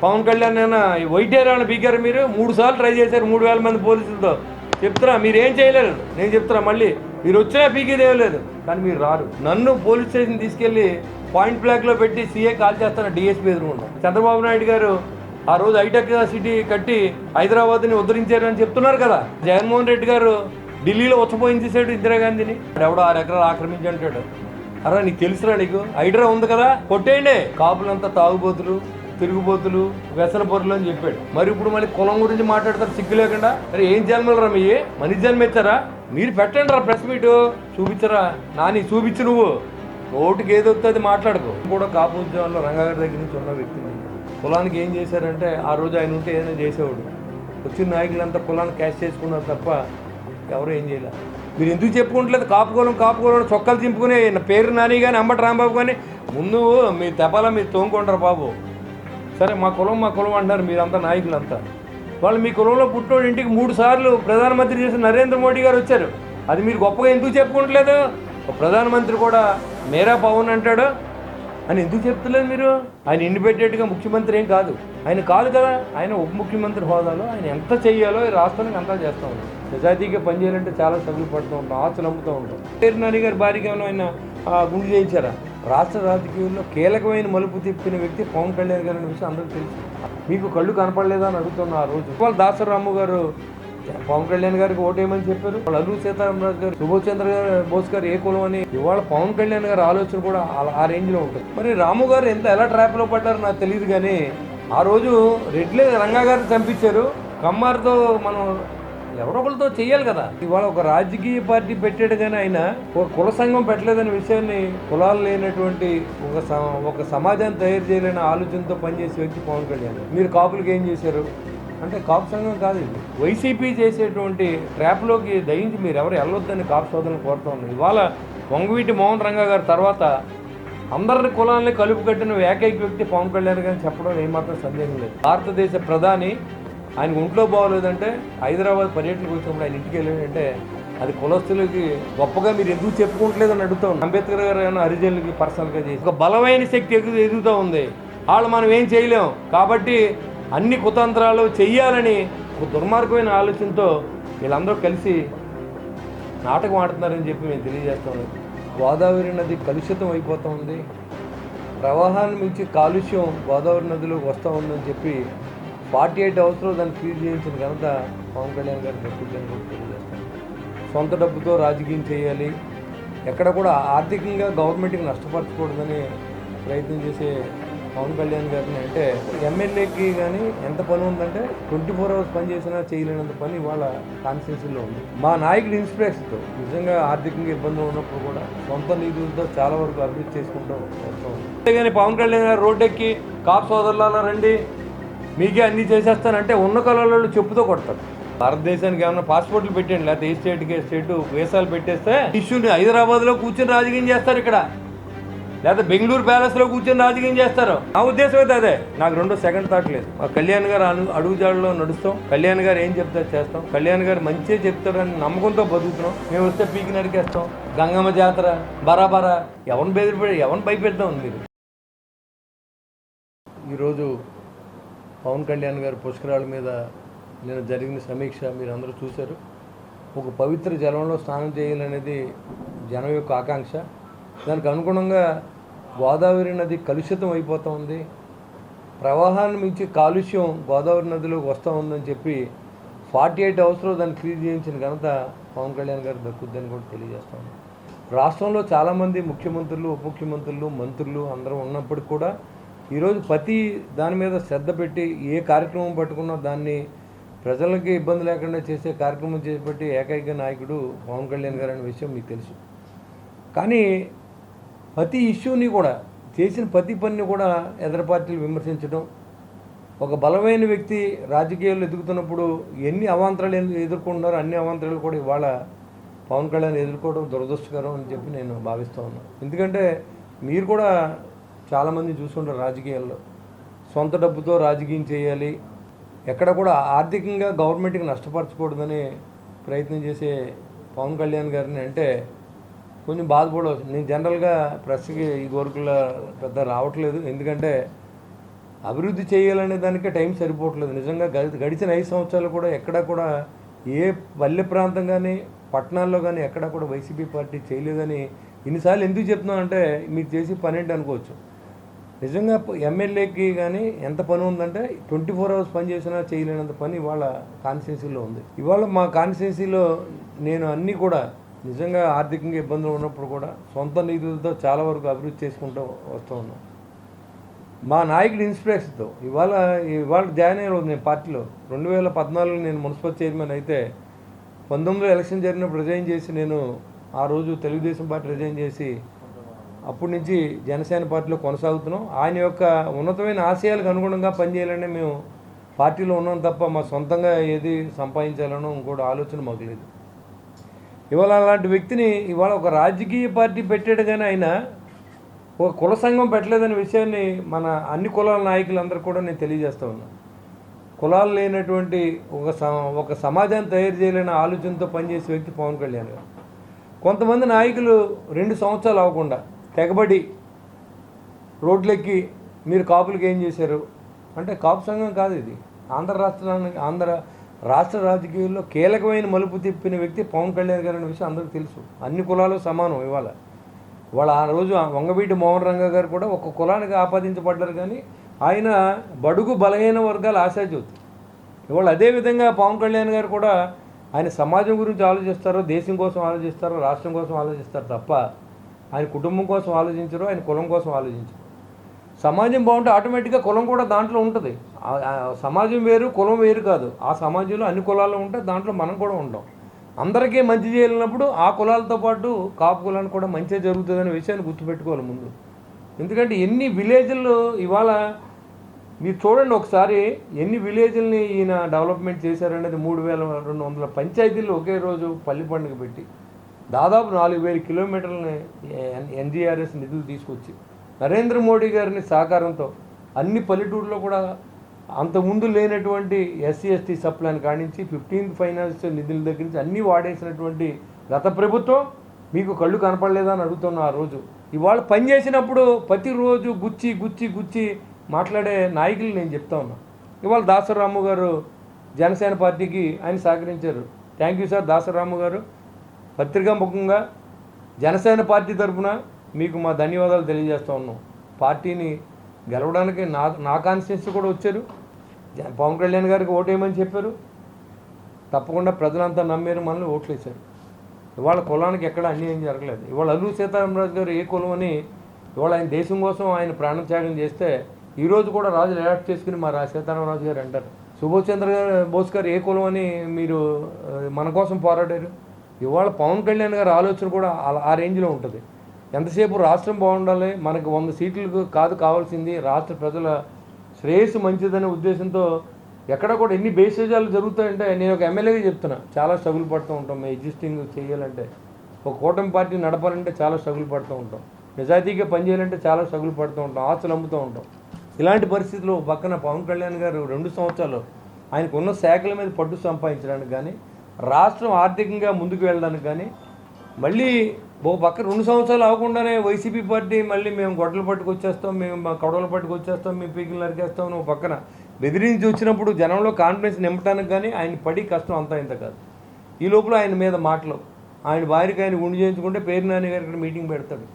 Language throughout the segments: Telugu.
పవన్ కళ్యాణ్ అయినా వైటేరాన్ని బీకారు మీరు 3 సార్లు ట్రై చేశారు 3,000 మంది పోలీసులతో. చెప్తున్నా మీరేం చేయలేరు, నేను చెప్తున్నా మళ్ళీ మీరు వచ్చినా పీకేదేం లేదు. కానీ మీరు రారు. నన్ను పోలీస్ స్టేషన్ తీసుకెళ్ళి పాయింట్ బ్లాక్లో పెట్టి సీఏ కాల్ చేస్తాను డిఎస్పీ ఎదురుకుండా. చంద్రబాబు నాయుడు గారు ఆ రోజు హైటెక్ సిటీ కట్టి హైదరాబాద్ని ఉద్ధరించారని చెప్తున్నారు కదా. జగన్మోహన్ రెడ్డి గారు ఢిల్లీలో ఉచ్చపోయించేసాడు ఇందిరాగాంధీని. ఎవడో 6 ఎకరాలు ఆక్రమించి అంటాడు. అరే నీకు తెలుసురా, నీకు హైడ్రా ఉంది కదా, కొట్టేయండి. కాపులంతా తాగుబోతులు, తిరుగుబోతులు, వ్యసనపరులు అని చెప్పాడు. మరి ఇప్పుడు మళ్ళీ కులం గురించి మాట్లాడతారు సిగ్గు లేకుండా. అరే ఏం జన్మలు రా మీ మనిషి జన్మ ఎత్తారా మీరు? పెట్టండి రా ప్రెస్ మీట్, చూపించరా నాని, చూపించు. నువ్వు నోటికి ఏది వస్తుంది మాట్లాడుకో. కూడా కాపు ఉద్యమంలో రంగాగారి దగ్గర నుంచి ఉన్న వ్యక్తిని కులానికి ఏం చేశారంటే ఆ రోజు ఆయన ఉంటే ఏదైనా చేసేవాడు. వచ్చిన నాయకులంతా కులాన్ని క్యాష్ చేసుకున్నారు తప్ప ఎవరు ఏం చేయలేదు. మీరు ఎందుకు చెప్పుకుంటలేదు కాపుకోలం చొక్కాలు చింపుకుని పేరు నాని కానీ అంబటి రాంబాబు కానీ ముందు మీ తెపాల మీరు తోముకుంటారు బాబు. సరే మా కులం అంటారు మీరంతా నాయకులంతా. వాళ్ళు మీ కులంలో పుట్టినోడు ఇంటికి 3 సార్లు ప్రధానమంత్రి చేసిన నరేంద్ర మోడీ గారు వచ్చారు. అది మీరు గొప్పగా ఎందుకు చెప్పుకుంటలేదు? ప్రధానమంత్రి కూడా మేరా పవన్ అంటాడు అని ఎందుకు చెప్తలేదు మీరు? ఆయన ఇండిపెండెంట్గా ముఖ్యమంత్రి ఏం కాదు, ఆయన కాదు కదా. ఆయన ఉప ముఖ్యమంత్రి హోదాలో ఆయన ఎంత చెయ్యాలో ఈ రాష్ట్రానికి అంతా చేస్తూ ఉంటాం. నిజాయితీగా పనిచేయాలంటే చాలా సభలు పడుతూ ఉంటాం, ఆస్తులు అమ్ముతూ ఉంటాం. పేరు నాని గారి భార్యగా ఆయన గుండు చేయించారా? రాష్ట్ర రాజకీయాల్లో కీలకమైన మలుపు తిప్పిన వ్యక్తి పవన్ కళ్యాణ్ గారి అనే విషయం అందరికీ తెలుసు. మీకు కళ్ళు కనపడలేదా అని అడుగుతున్నా. ఆ రోజు వాళ్ళు దాసరాము గారు పవన్ కళ్యాణ్ గారికి ఓటేయమని చెప్పారు. వాళ్ళు అల్లూరి సీతారామరాజు గారు, సుభాష్ చంద్ర బోస్ గారు ఏ కులం అని. ఇవాళ పవన్ కళ్యాణ్ గారి ఆలోచన కూడా ఆ రేంజ్లో ఉంటుంది. మరి రాము గారు ఎలా ట్రాప్లో పడ్డారో నాకు తెలియదు. కానీ ఆ రోజు రెడ్లే రంగా గారిని చంపించారు. కమ్మార్తో మనం ఎవరొకరితో చెయ్యాలి కదా. ఇవాళ ఒక రాజకీయ పార్టీ పెట్టాడు కానీ ఆయన ఒక కుల సంఘం పెట్టలేదనే విషయాన్ని, కులాలు లేనటువంటి ఒక సమాజాన్ని తయారు చేయలేని ఆలోచనతో పనిచేసే వ్యక్తి పవన్ కళ్యాణ్. మీరు కాపులకు ఏం చేశారు అంటే కాపు సంఘం కాదు ఇది. వైసీపీ చేసేటువంటి ట్రాప్లోకి దయించి మీరు ఎవరు వెళ్ళొద్దని కాపు సోదరులను కోరుతూ ఉన్నారు. ఇవాళ వంగవీటి మోహన్ రంగా గారి తర్వాత అందరి కులాలని కలుపు కట్టిన ఏకైక వ్యక్తి పవన్ కళ్యాణ్ గారిని చెప్పడం ఏమాత్రం సందేహం లేదు. భారతదేశ ప్రధాని ఆయన ఒంట్లో బాగోలేదంటే హైదరాబాద్ పర్యటనకు వచ్చినప్పుడు ఆయన ఇంటికి వెళ్ళాడంటే అది కులస్తులకి గొప్పగా మీరు ఎందుకు చెప్పుకుంటలేదని అడుగుతూ ఉన్నాం. అంబేద్కర్ గారు ఏమైనా హరిజనులకి పర్సనల్గా చేసి ఒక బలమైన శక్తి ఎదుగుతూ ఉంది. వాళ్ళు మనం ఏం చేయలేం కాబట్టి అన్ని కుతంత్రాలు చెయ్యాలని ఒక దుర్మార్గమైన ఆలోచనతో వీళ్ళందరూ కలిసి నాటకం ఆడుతున్నారని చెప్పి మేము తెలియజేస్తాం. గోదావరి నది కలుషితం అయిపోతూ ఉంది. ప్రవాహాన్ని మించి కాలుష్యం గోదావరి నదిలోకి వస్తూ ఉందని చెప్పి 48 అవర్స్లో దాన్ని క్లియర్ చేయించిన ఘనత పవన్ కళ్యాణ్ గారు దక్కుతుందని కూడా తెలియజేస్తాం. సొంత డబ్బుతో రాజకీయం చేయాలి, ఎక్కడ కూడా ఆర్థికంగా గవర్నమెంట్కి నష్టపరచకూడదని ప్రయత్నం చేసే పవన్ కళ్యాణ్ గారిని అంటే ఎమ్మెల్యేకి కానీ ఎంత పని ఉందంటే 24 అవర్స్ పని చేసినా చేయలేనంత పని వాళ్ళ కాన్స్టిట్యూన్సీలో ఉంది. మా నాయకుడి ఇన్స్పిరేషన్తో నిజంగా ఆర్థికంగా ఇబ్బందులు ఉన్నప్పుడు కూడా సొంత నిధులతో చాలా వరకు అభివృద్ధి చేసుకుంటూ వస్తూ ఉంది. అంతేగాని పవన్ కళ్యాణ్ గారు రోడ్డెక్కి కాపు సోదరులలో రండి మీకే అన్నీ చేసేస్తానంటే ఉన్న కళలలో చెప్పుతో కొడతారు. భారతదేశానికి ఏమన్నా పాస్పోర్ట్లు పెట్టండి, లేకపోతే ఏ స్టేట్కి స్టేట్ వేసాలు పెట్టేస్తే ఇష్యూని హైదరాబాద్లో కూర్చొని రాజకీయం చేస్తారు, ఇక్కడ లేకపోతే బెంగళూరు ప్యాలెస్లో కూర్చొని రాజకీయం చేస్తారు. నా ఉద్దేశం అయితే అదే. నాకు రెండో సెకండ్ థాట్ లేదు. కళ్యాణ్ గారు అడుగుజాడలో నడుస్తాం, కళ్యాణ్ గారు ఏం చెప్తారు చేస్తాం, కళ్యాణ్ గారు మంచిగా చెప్తారని నమ్మకంతో బతుకుతున్నాం. మేము వస్తే పీకి నరికేస్తాం. గంగమ్మ జాతర బరాబరా ఎవరిని భయపెడతాం మీరు. ఈరోజు పవన్ కళ్యాణ్ గారు పుష్కరాల మీద నేను జరిగిన సమీక్ష మీరు అందరూ చూశారు. ఒక పవిత్ర జలంలో స్నానం చేయాలనేది జనం యొక్క ఆకాంక్ష. దానికి అనుగుణంగా గోదావరి నది కలుషితం అయిపోతూ ఉంది. ప్రవాహాన్ని మించి కాలుష్యం గోదావరి నదిలోకి వస్తూ ఉందని చెప్పి 48 అవర్స్లో దాన్ని క్లియర్ చేయించిన ఘనత పవన్ కళ్యాణ్ గారు దక్కుద్దని కూడా తెలియజేస్తాను. రాష్ట్రంలో చాలామంది ముఖ్యమంత్రులు, ఉప ముఖ్యమంత్రులు, మంత్రులు అందరూ ఉన్నప్పటికీ కూడా ఈరోజు ప్రతి దాని మీద శ్రద్ధ పెట్టి ఏ కార్యక్రమం పట్టుకున్నా దాన్ని ప్రజలకి ఇబ్బంది లేకుండా చేసే కార్యక్రమం చేపట్టి ఏకైక నాయకుడు పవన్ కళ్యాణ్ గారు అనే విషయం మీకు తెలుసు. కానీ ప్రతి ఇష్యూని కూడా చేసిన ప్రతి పనిని కూడా ఎదర పార్టీలు విమర్శించడం, ఒక బలమైన వ్యక్తి రాజకీయాల్లో ఎదుగుతున్నప్పుడు ఎన్ని అవాంతరాలు ఎదుర్కొంటున్నారో అన్ని అవాంతరాలు కూడా ఇవాళ పవన్ కళ్యాణ్ ఎదుర్కోవడం దురదృష్టకరం అని చెప్పి నేను భావిస్తూ ఉన్నాను. ఎందుకంటే మీరు కూడా చాలామంది చూసుకుంటారు రాజకీయాల్లో సొంత డబ్బుతో రాజకీయం చేయాలి, ఎక్కడ కూడా ఆర్థికంగా గవర్నమెంట్కి నష్టపరచకూడదని ప్రయత్నం చేసే పవన్ కళ్యాణ్ గారిని అంటే కొంచెం బాధపడవచ్చు. నేను జనరల్గా ప్రెస్కి ఈ వరకులా పెద్ద రావట్లేదు, ఎందుకంటే అభివృద్ధి చేయాలనే దానికే టైం సరిపోవట్లేదు. నిజంగా గడిచిన 5 సంవత్సరాలు కూడా ఎక్కడా కూడా ఏ పల్లె ప్రాంతం కానీ పట్టణాల్లో కానీ ఎక్కడా కూడా వైసీపీ పార్టీ చేయలేదని ఇన్నిసార్లు ఎందుకు చెప్తున్నాం అంటే మీరు చేసి పని ఏంటి అనుకోవచ్చు. నిజంగా ఎమ్మెల్యేకి కానీ ఎంత పని ఉందంటే 24 అవర్స్ పని చేసినా చేయలేనంత పని ఇవాళ కాన్స్టిట్యున్సీలో ఉంది. ఇవాళ మా కాన్స్టిట్యున్సీలో నేను అన్నీ కూడా నిజంగా ఆర్థికంగా ఇబ్బందులు ఉన్నప్పుడు కూడా సొంత నిధులతో చాలా వరకు అభివృద్ధి చేసుకుంటూ వస్తూ ఉన్నాం. మా నాయకుడి ఇన్స్పిరేషన్తో ఇవాళ జాయిన్ అయ్యే రోజు నేను పార్టీలో 2014 నేను మున్సిపల్ చైర్మన్ అయితే 19లో ఎలక్షన్ జరిగినప్పుడు రిజైన్ చేసి నేను ఆ రోజు తెలుగుదేశం పార్టీ రిజైన్ చేసి అప్పటి నుంచి జనసేన పార్టీలో కొనసాగుతున్నాం. ఆయన యొక్క ఉన్నతమైన ఆశయాలకు అనుగుణంగా పనిచేయాలని మేము పార్టీలో ఉన్నాం తప్ప మా సొంతంగా ఏది సంపాదించాలనో ఇంకోటి ఆలోచన మాకు లేదు. ఇవాళ అలాంటి వ్యక్తిని ఇవాళ ఒక రాజకీయ పార్టీ పెట్టాడు కానీ ఆయన ఒక కుల సంఘం పెట్టలేదనే విషయాన్ని మన అన్ని కులాల నాయకులందరూ కూడా నేను తెలియజేస్తూ ఉన్నాను. కులాలు లేనటువంటి ఒక సమాజాన్ని తయారు చేయలేని ఆలోచనతో పనిచేసే వ్యక్తి పవన్ కళ్యాణ్ గారు. కొంతమంది నాయకులు 2 సంవత్సరాలు అవ్వకుండా తెగబడి రోడ్లెక్కి మీరు కాపులకి ఏం చేశారు అంటే కాపు సంఘం కాదు ఇది. ఆంధ్ర రాష్ట్ర రాజకీయాల్లో కీలకమైన మలుపు తిప్పిన వ్యక్తి పవన్ కళ్యాణ్ గారు అనే విషయం అందరికీ తెలుసు. అన్ని కులాలు సమానం. ఇవాళ ఆ రోజు వంగవీటి మోహన్ రంగ గారు కూడా ఒక కులానికి ఆపాదించబడ్డారు కానీ ఆయన బడుగు బలహీన వర్గాల ఆశాజ్యోతి. ఇవాళ అదేవిధంగా పవన్ కళ్యాణ్ గారు కూడా ఆయన సమాజం గురించి ఆలోచిస్తారో, దేశం కోసం ఆలోచిస్తారో, రాష్ట్రం కోసం ఆలోచిస్తారు తప్ప ఆయన కుటుంబం కోసం ఆలోచించరు, ఆయన కులం కోసం ఆలోచించరు. సమాజం బాగుంటే ఆటోమేటిక్గా కులం కూడా దాంట్లో ఉంటుంది. సమాజం వేరు, కులం వేరు కాదు. ఆ సమాజంలో అన్ని కులాలు ఉంటాయి, దాంట్లో మనం కూడా ఉంటాం. అందరికీ మంచి చేయాలన్నప్పుడు ఆ కులాలతో పాటు కాపు కులానికి కూడా మంచి జరుగుతుందనే విషయాన్ని గుర్తుపెట్టుకోవాలి ముందు. ఎందుకంటే ఎన్ని విలేజ్ల్లో ఇవాళ మీరు చూడండి ఒకసారి ఎన్ని విలేజ్ని ఈయన డెవలప్మెంట్ చేశారనేది. 3200 పంచాయతీలు ఒకే రోజు పల్లి పండుగ పెట్టి దాదాపు 4000 కిలోమీటర్లని ఎన్డీఆర్ఎస్ నిధులు తీసుకొచ్చి నరేంద్ర మోడీ గారిని సహకారంతో అన్ని పల్లెటూరులో కూడా అంతకుముందు లేనటువంటి ఎస్సీ ఎస్టీ సప్లాన్ కానించి 15th ఫైనాన్షియల్ నిధుల దగ్గర నుంచి అన్నీ వాడేసినటువంటి గత ప్రభుత్వం మీకు కళ్ళు కనపడలేదా అని అడుగుతున్నా. ఆ రోజు ఇవాళ పనిచేసినప్పుడు ప్రతిరోజు గుచ్చి మాట్లాడే నాయకులు నేను చెప్తా ఉన్నా. ఇవాళ దాసరాము గారు జనసేన పార్టీకి ఆయన సహకరించారు. థ్యాంక్ యూ సార్ దాసరాము గారు. పత్రికా ముఖంగా జనసేన పార్టీ తరఫున మీకు మా ధన్యవాదాలు తెలియజేస్తూ ఉన్నాం. పార్టీని గెలవడానికి నా కాన్స్టిట్యున్సీ కూడా వచ్చారు. పవన్ కళ్యాణ్ గారికి ఓటేయమని చెప్పారు. తప్పకుండా ప్రజలంతా నమ్మారు, మనల్ని ఓట్లు వేశారు. ఇవాళ కులానికి ఎక్కడ అన్యాయం జరగలేదు. ఇవాళ అల్లూరి సీతారామరాజు గారు ఏ కులం అని ఇవాళ ఆయన దేశం కోసం ఆయన ప్రాణత్యాగం చేస్తే ఈరోజు కూడా రాజులు అడాప్ట్ చేసుకుని మా సీతారామరాజు గారు అంటారు. సుభాష్ చంద్ర బోస్ గారు ఏ కులం అని మీరు మన కోసం పోరాడారు. ఇవాళ పవన్ కళ్యాణ్ గారి ఆలోచన కూడా ఆ రేంజ్లో ఉంటుంది. ఎంతసేపు రాష్ట్రం బాగుండాలి, మనకు 100 సీట్లు కావాల్సింది రాష్ట్ర ప్రజల శ్రేయస్సు మంచిదనే ఉద్దేశంతో ఎక్కడ కూడా ఎన్ని బేసేజాలు జరుగుతాయంటే నేను ఒక ఎమ్మెల్యేగా చెప్తున్నా, చాలా స్ట్రగుల్ పడుతూ ఉంటాం. మేము ఎగ్జిస్టింగ్ చేయాలంటే ఒక కూటమి పార్టీ నడపాలంటే చాలా స్ట్రగుల్ పడుతూ ఉంటాం. నిజాయితీగా పనిచేయాలంటే చాలా స్ట్రగుల్ పడుతూ ఉంటాం, ఆస్తులు అమ్ముతూ ఉంటాం. ఇలాంటి పరిస్థితుల్లో పక్కన పవన్ కళ్యాణ్ గారు 2 సంవత్సరాలు ఆయనకు ఉన్న శాఖల మీద పట్టు సంపాదించడానికి కానీ, రాష్ట్రం ఆర్థికంగా ముందుకు వెళ్ళడానికి కానీ, మళ్ళీ పక్క 2 సంవత్సరాలు అవ్వకుండానే వైసీపీ పార్టీ మళ్ళీ మేము గొడ్డలు పట్టుకొచ్చేస్తాం, మేము మా కడవలు పట్టుకొచ్చేస్తాం, మేము పీకిలు నరికేస్తాం నువ్వు పక్కన బెదిరించి వచ్చినప్పుడు జనంలో కాన్ఫిడెన్స్ నింపడానికి కానీ ఆయన పడి కష్టం అంతా ఇంత కాదు. ఈ లోపల ఆయన మీద మాటలు, ఆయన భార్యకి ఆయన గుండు చేయించుకుంటే పేరు నాని గారు ఇక్కడ మీటింగ్ పెడతాడు.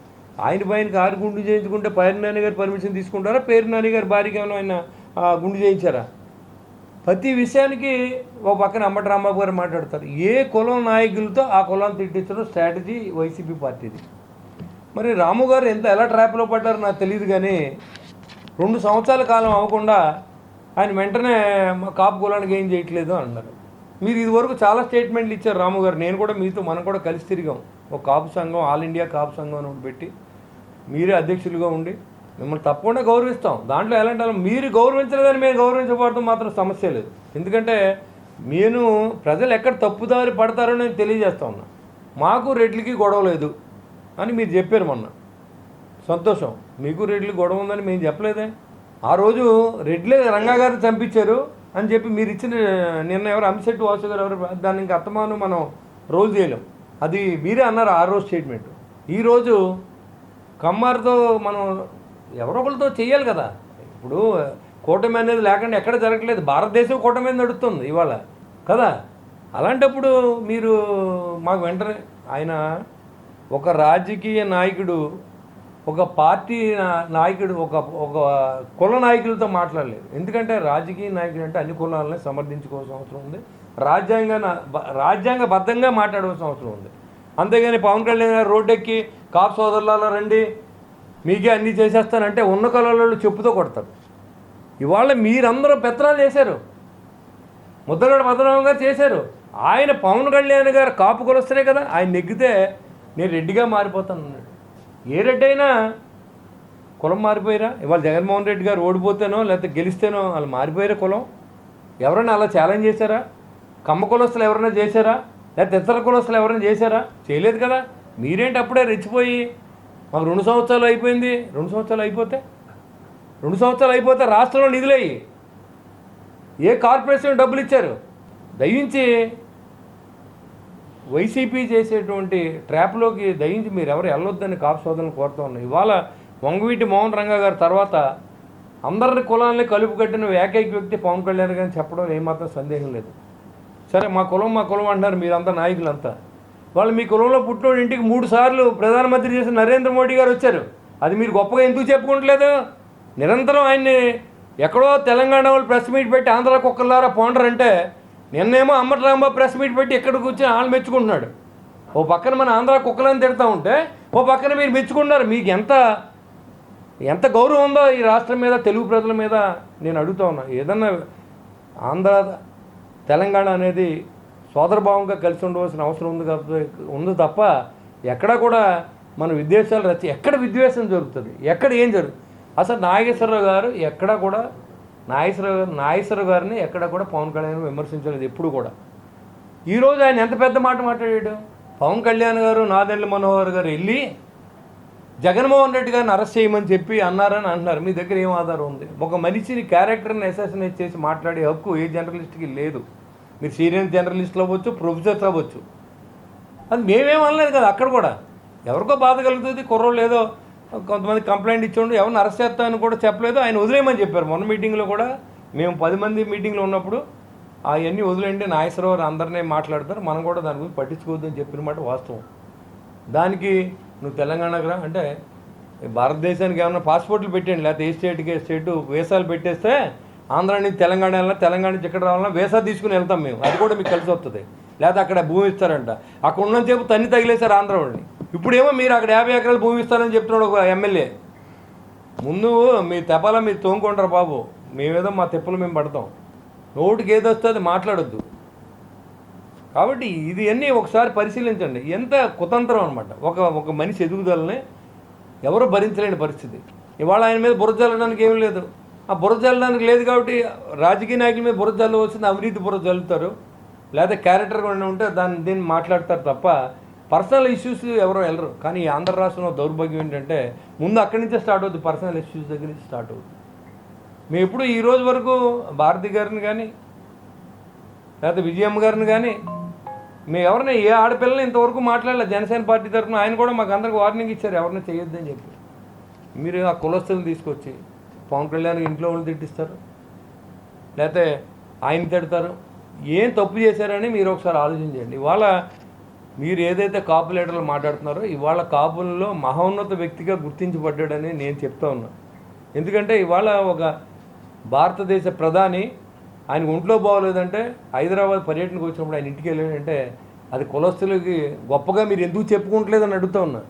ఆయన భార్యకి ఆరు గుండు చేయించుకుంటే పేరు నాని గారు పర్మిషన్ తీసుకుంటారా, పేరు నాని గారి భార్యకి ఏమైనా ఆయన గుండు చేయించారా? ప్రతి విషయానికి ఒక పక్కన అంబటి రాంబాబు గారు మాట్లాడతారు. ఏ కులం నాయకులతో ఆ కులాన్ని తిట్టించడం స్ట్రాటజీ వైసీపీ పార్టీది. మరి రాము గారు ఎలా ట్రాప్లో పడ్డారో నాకు తెలియదు కానీ 2 సంవత్సరాల కాలం అవ్వకుండా ఆయన వెంటనే కాపు కులానికి ఏం చేయట్లేదు అన్నారు. మీరు ఇదివరకు చాలా స్టేట్మెంట్లు ఇచ్చారు రాము గారు. నేను కూడా మీతో మనం కూడా కలిసి తిరిగాం. ఒక కాపు సంఘం, ఆల్ ఇండియా కాపు సంఘం అని పెట్టి మీరే అధ్యక్షులుగా ఉండి మిమ్మల్ని తప్పకుండా గౌరవిస్తాం. దాంట్లో ఎలాంటి మీరు గౌరవించలేదని మేము గౌరవించబడటం మాత్రం సమస్య లేదు. ఎందుకంటే నేను ప్రజలు ఎక్కడ తప్పుదారి పడతారో నేను తెలియజేస్తా ఉన్నా. మాకు రెడ్లకి గొడవ లేదు అని మీరు చెప్పారు మొన్న, సంతోషం. మీకు రెడ్లకి గొడవ ఉందని మేము చెప్పలేదే. ఆ రోజు రెడ్లే రంగా గారిని చంపించారు అని చెప్పి మీరు ఇచ్చిన నిన్న ఎవరు అంశెట్టి వాసు గారు ఎవరు దాన్ని ఇంకా అత్తమాను మనం రోల్ చేయలేం. అది మీరే అన్నారు ఆ రోజు స్టేట్మెంట్. ఈరోజు కమ్మారితో మనం ఎవరో ఒకరితో చేయాలి కదా. ఇప్పుడు కూటమి అనేది లేకుండా ఎక్కడ జరగట్లేదు. భారతదేశం కూటమి నడుస్తుంది ఇవాళ కదా. అలాంటప్పుడు మీరు మాకు వెంటనే ఆయన ఒక రాజకీయ నాయకుడు, ఒక పార్టీ నాయకుడు, ఒక ఒక కుల నాయకులతో మాట్లాడలేదు. ఎందుకంటే రాజకీయ నాయకుడు అంటే అన్ని కులాలని సమర్థించుకోవాల్సిన అవసరం ఉంది, రాజ్యాంగబద్ధంగా మాట్లాడవలసిన అవసరం ఉంది. అంతేగాని పవన్ కళ్యాణ్ గారు రోడ్డెక్కి కాపు సోదరులలో రండి మీకే అన్నీ చేసేస్తానంటే ఉన్న కులాలలో చెప్పుతో కొడతారు. ఇవాళ మీరందరూ పెత్తనాలు చేశారు, ముద్రగడ పద్మనాభం గారు చేశారు. ఆయన పవన్ కళ్యాణ్ గారు కాపు కులస్తేనే కదా, ఆయన నెగ్గితే నేను రెడ్డిగా మారిపోతాను అన్నాడు. ఏ రెడ్డి అయినా కులం మారిపోయారా? ఇవాళ జగన్మోహన్ రెడ్డి గారు ఓడిపోతేనో లేకపోతే గెలిస్తేనో వాళ్ళు మారిపోయారా కులం? ఎవరైనా అలా ఛాలెంజ్ చేశారా? కమ్మ కులస్తులు ఎవరైనా చేశారా? లేకపోతే ఇతర కులస్తులు ఎవరైనా చేశారా? చేయలేదు కదా. మీరేంటి అప్పుడే రెచ్చిపోయి మాకు 2 సంవత్సరాలు అయిపోయింది, 2 సంవత్సరాలు అయిపోతే రాష్ట్రంలో నిధులయ్యి ఏ కార్పొరేషన్ డబ్బులు ఇచ్చారు? దయించి వైసీపీ చేసేటువంటి ట్రాప్లోకి దయించి మీరు ఎవరు వెళ్ళొద్దని కాపు సోదరులను కోరుతూ ఉన్నాయి. ఇవాళ వంగవీటి మోహన్ రంగా గారి తర్వాత అందరిని కులాలని కలుపు కట్టిన ఏకైక వ్యక్తి పవన్ కళ్యాణ్ గారిని చెప్పడం ఏమాత్రం సందేహం లేదు. సరే మా కులం అంటున్నారు మీరంతా నాయకులంతా. వాళ్ళు మీ కులంలో పుట్టినోడు ఇంటికి 3 సార్లు ప్రధానమంత్రి చేసిన నరేంద్ర మోడీ గారు వచ్చారు. అది మీరు గొప్పగా ఎందుకు చెప్పుకోవట్లేదు? నిరంతరం ఆయన్ని ఎక్కడో తెలంగాణ వాళ్ళు ప్రెస్ మీట్ పెట్టి ఆంధ్ర కుక్కలారా పోండరంటే, నిన్నేమో అమ్మటి రాంబాబు ప్రెస్ మీట్ పెట్టి ఎక్కడికి వచ్చి వాళ్ళు మెచ్చుకుంటున్నాడు. ఓ పక్కన మన ఆంధ్ర కుక్కలని తిడతా ఉంటే ఓ పక్కన మీరు మెచ్చుకుంటున్నారు. మీకు ఎంత గౌరవం ఉందో ఈ రాష్ట్రం మీద, తెలుగు ప్రజల మీద నేను అడుగుతా ఉన్నా. ఏదన్నా ఆంధ్ర తెలంగాణ అనేది సోదరభావంగా కలిసి ఉండవలసిన అవసరం ఉంది తప్ప ఎక్కడ కూడా మన విద్వేషాలు ఎక్కడ విద్వేషం జరుగుతుంది, ఎక్కడ ఏం జరుగుతుంది? అసలు నాగేశ్వరరావు గారు ఎక్కడ కూడా నాగేశ్వరరావు గారిని ఎక్కడ కూడా పవన్ కళ్యాణ్ విమర్శించలేదు ఎప్పుడు కూడా. ఈరోజు ఆయన ఎంత పెద్ద మాట మాట్లాడాడు? పవన్ కళ్యాణ్ గారు నాదెండ్ల మనోహర్ గారు వెళ్ళి జగన్మోహన్ రెడ్డి గారిని అరెస్ట్ చేయమని చెప్పి అన్నారని అంటున్నారు. మీ దగ్గర ఏం ఆధారం ఉంది? ఒక మనిషిని క్యారెక్టర్ని అసాసినేట్ చేసి మాట్లాడే హక్కు ఏ జర్నలిస్ట్కి లేదు. మీరు సీనియర్ జర్నలిస్టులు అవ్వచ్చు, ప్రొఫెసర్స్ అవ్వచ్చు. అది మేమేం అనలేదు కదా. అక్కడ కూడా ఎవరికో బాధ కలుగుతుంది. కుర్రోళ్ళు ఏదో కొంతమంది కంప్లైంట్ ఇచ్చిండు, ఎవరిని అరెస్ట్ చేస్తామని కూడా చెప్పలేదు. ఆయన వదిలేయమని చెప్పారు. మొన్న మీటింగ్లో కూడా మేము 10 మంది మీటింగ్లో ఉన్నప్పుడు అవన్నీ వదిలేండి, నాగేశ్వరరావు అందరినీ మాట్లాడతారు, మనం కూడా దాని గురించి పట్టించుకోవద్దని చెప్పిన మాట వాస్తవం. దానికి నువ్వు తెలంగాణకు రా అంటే భారతదేశానికి ఏమైనా పాస్పోర్ట్లు పెట్టండి, లేకపోతే ఏ స్టేటు వీసాలు పెట్టేస్తే ఆంధ్ర నుంచి తెలంగాణ వెళ్ళినా, తెలంగాణ నుంచి ఇక్కడ రావాలన్నా వీసా తీసుకుని వెళ్తాం మేము. అది కూడా మీకు కలిసి వస్తుంది. లేకపోతే అక్కడ భూమి ఇస్తారంట. అక్కడ ఉన్నంతసేపు తన్ని తగిలేశారు ఆంధ్ర వాళ్ళని. ఇప్పుడేమో మీరు అక్కడ 50 ఎకరాలు భూమి ఇస్తారని చెప్తున్నాడు ఒక ఎమ్మెల్యే. ముందు మీ తెపాల మీరు తోముకుంటారు బాబు, మేమేదో మా తెప్పలు మేము పడతాం. నోటికి ఏదో వస్తే అది మాట్లాడొద్దు. కాబట్టి ఇది అన్నీ ఒకసారి పరిశీలించండి. ఎంత కుతంత్రం అనమాట. ఒక మనిషి ఎదుగుదలని ఎవరు భరించలేని పరిస్థితి. ఇవాళ ఆయన మీద బురద జల్లడానికి ఏం లేదు. ఆ బురద జల్లడానికి లేదు కాబట్టి రాజకీయ నాయకుల మీద బురద జల్లవలసింది అవినీతి బురద జల్లుతారు, లేదా క్యారెక్టర్గా ఉంటే దీన్ని మాట్లాడతారు తప్ప పర్సనల్ ఇష్యూస్ ఎవరో వెళ్ళరు. కానీ ఈ ఆంధ్ర రాష్ట్రంలో దౌర్భాగ్యం ఏంటంటే ముందు అక్కడి నుంచే స్టార్ట్ అవుతుంది, పర్సనల్ ఇష్యూస్ దగ్గర నుంచి స్టార్ట్ అవుతుంది. మేము ఎప్పుడు ఈ రోజు వరకు భారతి గారిని కానీ లేకపోతే విజయమ్మ గారిని కానీ మేము ఎవరిని ఏ ఆడపిల్లని ఇంతవరకు మాట్లాడలేదు. జనసేన పార్టీ తరఫున ఆయన కూడా మాకు అందరికి వార్నింగ్ ఇచ్చారు, ఎవరిని చేయొద్దని చెప్పి. మీరు ఆ కులస్తులను తీసుకొచ్చి పవన్ కళ్యాణ్ ఇంట్లో వాళ్ళు తిట్టిస్తారు, లేకపోతే ఆయన తిడతారు. ఏం తప్పు చేశారని మీరు ఒకసారి ఆలోచించండి. ఇవాళ మీరు ఏదైతే కాపు లీడర్లు మాట్లాడుతున్నారో ఇవాళ కాపుల్లో మహోన్నత వ్యక్తిగా గుర్తించబడ్డాడని నేను చెప్తా ఉన్నా. ఎందుకంటే ఇవాళ ఒక భారతదేశ ప్రధాని ఆయన ఒంట్లో బాగోలేదంటే హైదరాబాద్ పర్యటనకు వచ్చినప్పుడు ఆయన ఇంటికి వెళ్ళాడంటే అది కులస్తులకి గొప్పగా మీరు ఎందుకు చెప్పుకుంటలేదని అడుగుతా ఉన్నా.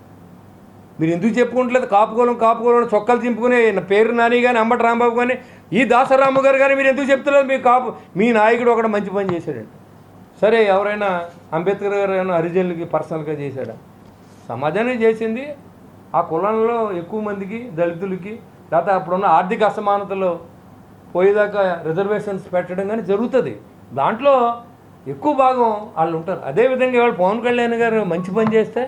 మీరు ఎందుకు చెప్పుకుంటలేదు? కాపుకోలం చొక్కాలు చింపుకునే పేరు నాని కానీ అంబటి రాంబాబు కానీ ఈ దాసరాము గారు కానీ మీరు ఎందుకు చెప్తలేదు? మీ నాయకుడు ఒకటి మంచి పని చేశాడండి. సరే, ఎవరైనా అంబేద్కర్ గారు ఏమైనా హరిజనులకి పర్సనల్గా చేశాడా? సమాజానికి చేసింది. ఆ కులంలో ఎక్కువ మందికి, దళితులకి, లేకపోతే అప్పుడున్న ఆర్థిక అసమానతలో పోయేదాకా రిజర్వేషన్స్ పెట్టడం కానీ జరుగుతుంది. దాంట్లో ఎక్కువ భాగం వాళ్ళు ఉంటారు. అదేవిధంగా ఇవాళ పవన్ కళ్యాణ్ గారు మంచి పని చేస్తే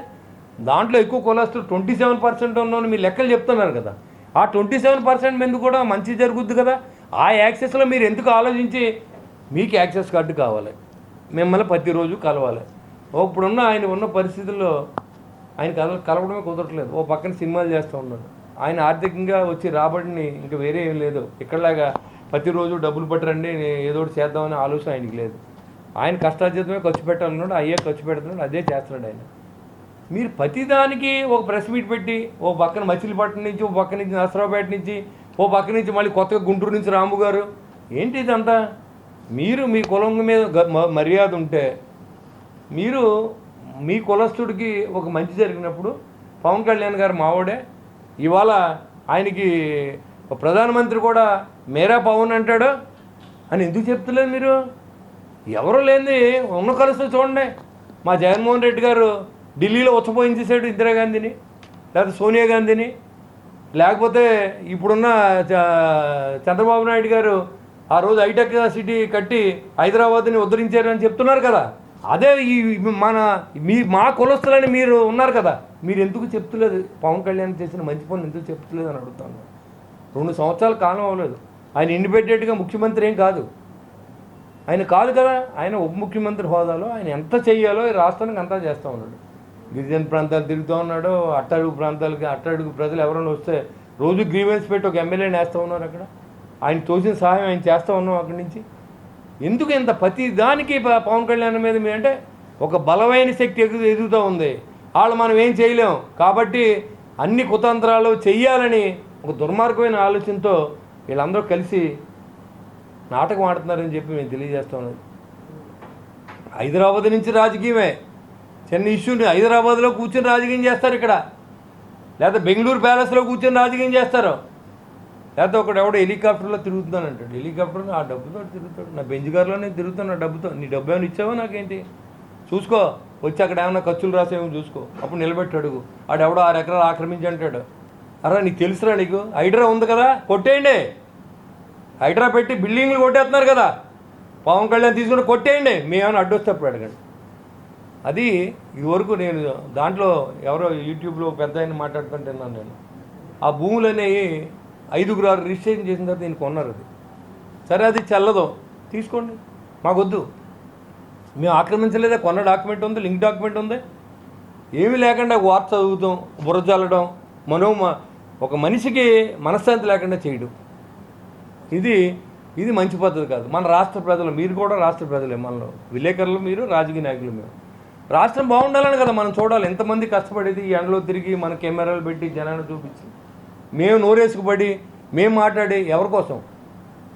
దాంట్లో ఎక్కువ కులస్తులు 27% ఉన్నామని మీరు లెక్కలు చెప్తున్నారు కదా. ఆ 27% మంది కూడా మంచి జరుగుద్ది కదా. ఆ యాక్సెస్లో మీరు ఎందుకు ఆలోచించి మీకు యాక్సెస్ కార్డు కావాలి, మిమ్మల్ని ప్రతిరోజు కలవాలి. ఇప్పుడున్న ఆయన ఉన్న పరిస్థితుల్లో ఆయన కలవడమే కుదరట్లేదు. ఓ పక్కన సినిమాలు చేస్తూ ఉన్నాడు. ఆయన ఆర్థికంగా వచ్చి రాబడిని ఇంకా వేరే ఏం లేదు. ఇక్కడలాగా ప్రతిరోజు డబ్బులు పట్టరండి ఏదో ఒకటి చేద్దామనే ఆలోచన ఆయనకి లేదు. ఆయన కష్టార్జితమే ఖర్చు పెట్టాలన్నాడు, అయ్యే ఖర్చు పెడుతున్నాడు, అదే చేస్తున్నాడు ఆయన. మీరు ప్రతిదానికి ఒక ప్రెస్ మీట్ పెట్టి ఓ పక్కన మచిలీపట్నం నుంచి, ఓ పక్క నుంచి నరసరావుపేట నుంచి, ఓ పక్క నుంచి మళ్ళీ కొత్తగా గుంటూరు నుంచి రాంబు గారు, ఏంటి ఇదంతా? మీరు మీ కులం మీద మర్యాద ఉంటే, మీరు మీ కులస్తుడికి ఒక మంచి జరిగినప్పుడు పవన్ కళ్యాణ్ గారు మావాడే, ఇవాళ ఆయనకి ప్రధానమంత్రి కూడా మేరా పవన్ అంటాడు అని ఎందుకు చెప్తలేదు మీరు? ఎవరు లేని ఉన్న కలుస్తూ చూడండి. మా జగన్మోహన్ రెడ్డి గారు ఢిల్లీలో ఉచ్చపోయించేసాడు ఇందిరాగాంధీని, లేకపోతే సోనియా గాంధీని, లేకపోతే ఇప్పుడున్న చంద్రబాబు నాయుడు గారు ఆ రోజు హైటెక్ సిటీ కట్టి హైదరాబాద్ని ఉద్ధరించారని చెప్తున్నారు కదా. అదే ఈ మా కులస్తులని మీరు ఉన్నారు కదా, మీరు ఎందుకు చెప్తలేదు? పవన్ కళ్యాణ్ చేసిన మంచి పనులు ఎందుకు చెప్తలేదు అని అడుగుతాను. 2 సంవత్సరాల కాలం అవ్వలేదు. ఆయన ఇండిపెండెంట్గా ముఖ్యమంత్రి ఏం కాదు, ఆయన కాదు కదా. ఆయన ఉప ముఖ్యమంత్రి హోదాలో ఆయన ఎంత చెయ్యాలో ఈ రాష్ట్రానికి అంతా చేస్తూ ఉన్నాడు. గిరిజన ప్రాంతాలు తిరుగుతూ ఉన్నాడు, అట్టడుగు ప్రాంతాలకి, అట్టడుగు ప్రజలు ఎవరైనా వస్తే రోజు గ్రీవెన్స్ పెట్టి ఒక ఎమ్మెల్యేని వేస్తూ ఉన్నారు. అక్కడ ఆయన తోసిన సహాయం ఆయన చేస్తూ ఉన్నాం. అక్కడి నుంచి ఎందుకు ఇంత ప్రతి దానికి పవన్ కళ్యాణ్ మీద మీ అంటే ఒక బలమైన శక్తి ఎదుగుతూ ఉంది. వాళ్ళు మనం ఏం చేయలేం కాబట్టి అన్ని కుతంత్రాలు చెయ్యాలని ఒక దుర్మార్గమైన ఆలోచనతో వీళ్ళందరూ కలిసి నాటకం ఆడుతున్నారని చెప్పి మేము తెలియజేస్తా ఉన్నది. హైదరాబాద్ నుంచి రాజకీయమే, చిన్న ఇష్యూని హైదరాబాద్లో కూర్చొని రాజకీయం చేస్తారు, ఇక్కడ లేదా బెంగళూరు ప్యాలెస్లో కూర్చొని రాజకీయం చేస్తారు, లేకపోతే ఒకడు ఎవడో హెలికాప్టర్లో తిరుగుతున్నాను అంటాడు. హెలికాప్టర్లో ఆ డబ్బుతో తిరుగుతాడు. నా బెంచ్ కార్లోనే తిరుగుతాను ఆ డబ్బుతో. నీ డబ్బు ఏమైనా ఇచ్చావో నాకేంటి చూసుకో, వచ్చి అక్కడ ఏమైనా ఖర్చులు రాసేమో చూసుకో, అప్పుడు నిలబెట్టి అడుగు. ఆడెవడో 6 ఎకరాలు ఆక్రమించి అంటాడు. అరా నీకు తెలుసురా, నీకు హైడ్రా ఉంది కదా, కొట్టేయండి. హైడ్రా పెట్టి బిల్డింగ్లు కొట్టేస్తున్నారు కదా, పవన్ కళ్యాణ్ తీసుకుని కొట్టేయండి, మేమేమైనా అడ్డొస్తే అప్పుడు అడగండి. అది ఇదివరకు నేను దాంట్లో ఎవరో యూట్యూబ్లో పెద్ద ఆయన మాట్లాడుతుంటున్నాను నేను. ఆ భూములు అనేవి 5గురు రిజిస్ట్రేషన్ చేసిన తర్వాత నేను కొన్నారు. అది సరే, అది చెల్లదు, తీసుకోండి, మాకొద్దు, మేము ఆక్రమించలేదా, కొన్న డాక్యుమెంట్ ఉంది, లింక్ డాక్యుమెంట్ ఉంది, ఏమీ లేకుండా వార్త చదువుతాం, బుర్ర చల్లడం, ఒక మనిషికి మనశ్శాంతి లేకుండా చేయడం, ఇది మంచి పద్ధతి కాదు. మన రాష్ట్ర ప్రజలు, మీరు కూడా రాష్ట్ర ప్రజలే, మనలో విలేకరులు మీరు, రాజకీయ నాయకులు మేము. రాష్ట్రం బాగుండాలని కదా మనం చూడాలి. ఎంతమంది కష్టపడేది ఈ ఎండలో తిరిగి మన కెమెరాలు పెట్టి జనాన్ని చూపించి మేము నోరేసుకుపడి మేము మాట్లాడి ఎవరి కోసం?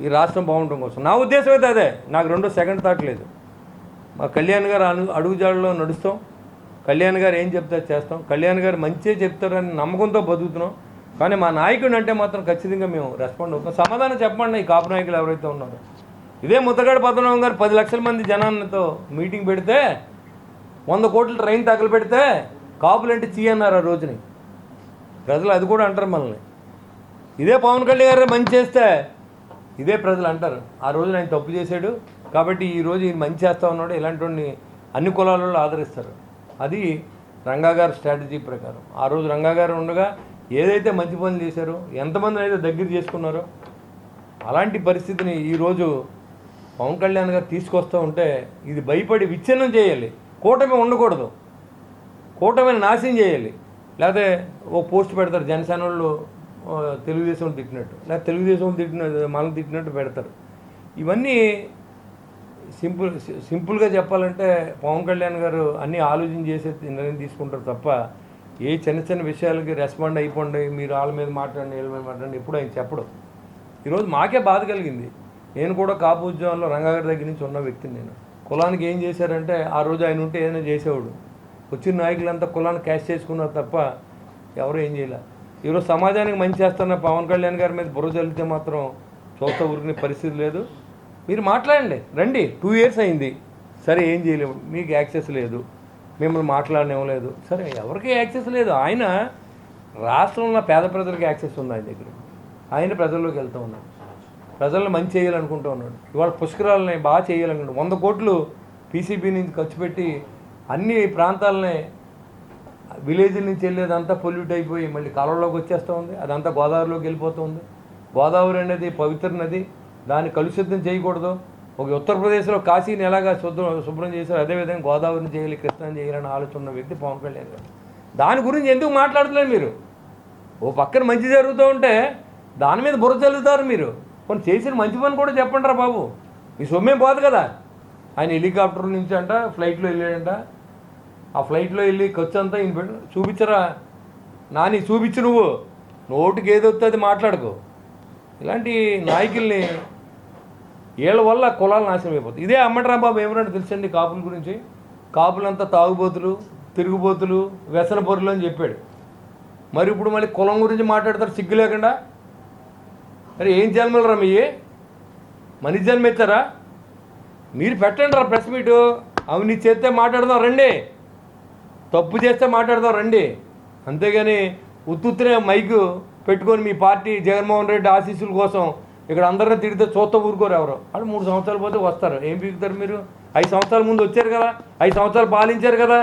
ఈ రాష్ట్రం బాగుండడం కోసం. నా ఉద్దేశం అయితే అదే, నాకు రెండో సెకండ్ థాట్ లేదు. మా కళ్యాణ్ గారు అడుగుజాడలో నడుస్తాం, కళ్యాణ్ గారు ఏం చెప్తారు చేస్తాం, కళ్యాణ్ గారు మంచిగా చెప్తారని నమ్మకంతో బతుకుతున్నాం. కానీ మా నాయకుడు అంటే మాత్రం ఖచ్చితంగా మేము రెస్పాండ్ అవుతాం. సమాధానం చెప్పండి. ఈ కాపు నాయకులు ఎవరైతే ఉన్నారో, ఇదే ముద్దగడ పద్మనాభం గారు 10 లక్షల మంది జనాలతో మీటింగ్ పెడితే 100 కోట్ల ట్రైన్ తగలబెడితే కాపులంటే చీ అన్నారు ఆ రోజుని ప్రజలు. అది కూడా అంటారు మనల్ని. ఇదే పవన్ కళ్యాణ్ గారు మంచి చేస్తే ఇదే ప్రజలు అంటారు ఆ రోజున ఆయన తప్పు చేశాడు కాబట్టి ఈరోజు ఈయన మంచి చేస్తూ ఉన్నాడు, ఇలాంటి వాడిని అన్ని కులాలలో ఆదరిస్తారు. అది రంగా గారి స్ట్రాటజీ ప్రకారం. ఆ రోజు రంగా గారు ఉండగా ఏదైతే మంచి పనులు చేశారో, ఎంతమందిని అయితే దగ్గర చేసుకున్నారో, అలాంటి పరిస్థితిని ఈరోజు పవన్ కళ్యాణ్ గారు తీసుకొస్తూ ఉంటే ఇది భయపడి విచ్ఛిన్నం చేయాలి. కూటమి ఉండకూడదు, కూటమిని నాశనం చేయాలి. లేకపోతే ఓ పోస్ట్ పెడతారు జనసేన వాళ్ళు తెలుగుదేశం తిట్టినట్టు, లేదా తెలుగుదేశం మనల్ని తిట్టినట్టు పెడతారు. ఇవన్నీ సింపుల్గా చెప్పాలంటే పవన్ కళ్యాణ్ గారు అన్నీ ఆలోచన చేసే నిర్ణయం తీసుకుంటారు తప్ప ఏ చిన్న చిన్న విషయాలకి రెస్పాండ్ అయిపోండి, మీరు వాళ్ళ మీద మాట్లాడండి, వీళ్ళ మీద మాట్లాడండి ఎప్పుడు ఆయన చెప్పడు. ఈరోజు మాకే బాధ కలిగింది. నేను కూడా కాపు ఉద్యమంలో రంగాగారి దగ్గర నుంచి ఉన్న వ్యక్తిని. నేను కులానికి ఏం చేశారంటే ఆ రోజు ఆయన ఉంటే ఏదైనా చేసేవాడు. వచ్చిన నాయకులంతా కులాన్ని క్యాష్ చేసుకున్నారు తప్ప ఎవరు ఏం చేయలే. ఈరోజు సమాజానికి మంచి చేస్తున్న పవన్ కళ్యాణ్ గారి మీద బుర్ర చల్లితే మాత్రం చూస్తా ఊరికే పరిస్థితి లేదు. మీరు మాట్లాడండి, రండి. 2 years అయింది, సరే ఏం చేయలేము, మీకు యాక్సెస్ లేదు, మిమ్మల్ని మాట్లాడనివ్వలేదు, సరే ఎవరికి యాక్సెస్ లేదు. ఆయన రాష్ట్రంలో పేద ప్రజలకు యాక్సెస్ ఉంది ఆయన దగ్గర. ఆయన ప్రజల్లోకి వెళ్తూ ఉన్నాడు, ప్రజలను మంచి చేయాలనుకుంటూ ఉన్నాడు. ఇవాళ పుష్కరాలని బాగా చేయాలనుకుంటాడు. 100 కోట్లు పీసీబీ నుంచి ఖర్చు పెట్టి అన్ని ప్రాంతాలని విలేజ్ల నుంచి వెళ్ళేదంతా పొల్యూట్ అయిపోయి మళ్ళీ కాలువలోకి వచ్చేస్తూ ఉంది. అదంతా గోదావరిలోకి వెళ్ళిపోతుంది. గోదావరి అనేది పవిత్ర నది, దాన్ని కలుషితం చేయకూడదు. ఒక ఉత్తరప్రదేశ్లో కాశీని ఎలాగా శుభ్రం చేశారు, అదేవిధంగా గోదావరిని చేయాలి, కృష్ణాని చేయాలని ఆలోచన ఉన్న వ్యక్తి పవన్ కళ్యాణ్ గారు. దాని గురించి ఎందుకు మాట్లాడలేదు మీరు? ఓ పక్కన మంచి జరుగుతూ ఉంటే దాని మీద బుర్ర చల్లుతారు మీరు. కొన్ని చేసిన మంచి పని కూడా చెప్పండి రా బాబు. మీ సొమ్మేం పోదు కదా. ఆయన హెలికాప్టర్ నుంచి అంట ఫ్లైట్లో వెళ్ళాడంట. ఆ ఫ్లైట్లో వెళ్ళి ఖర్చు అంతా ఈయన పెట్టు చూపించరా నాని, చూపించు. నువ్వు నోటికి ఏది వస్తే అది మాట్లాడుకో. ఇలాంటి నాయకుల్ని వీళ్ళ వల్ల కులాలు నాశనం అయిపోతుంది. ఇదే అమ్మటరా బాబు ఏమన్నా తెలుసండి కాపుల గురించి? కాపులంతా తాగుబోతులు, తిరుగుబోతులు, వ్యసన పొరులు అని చెప్పాడు. మరి ఇప్పుడు మళ్ళీ కులం గురించి మాట్లాడతారు సిగ్గు లేకుండా. మరి ఏం జన్మలు రా మీ మనిషి జన్మ ఇచ్చారా? మీరు పెట్టండి రా ప్రెస్ మీటు. అవినీతి చేస్తే మాట్లాడదాం రండి, తప్పు చేస్తే మాట్లాడదాం రండి. అంతేగాని ఉత్తుత్తునే మైకు పెట్టుకొని మీ పార్టీ జగన్మోహన్ రెడ్డి ఆశీస్సుల కోసం ఇక్కడ అందరినీ తిడితే చూస్తా ఊరుకోరు ఎవరు. వాళ్ళు 3 సంవత్సరాలు పోతే వస్తారు. ఏం పీకుతారు మీరు? 5 సంవత్సరాల ముందు వచ్చారు కదా, 5 సంవత్సరాలు పాలించారు కదా.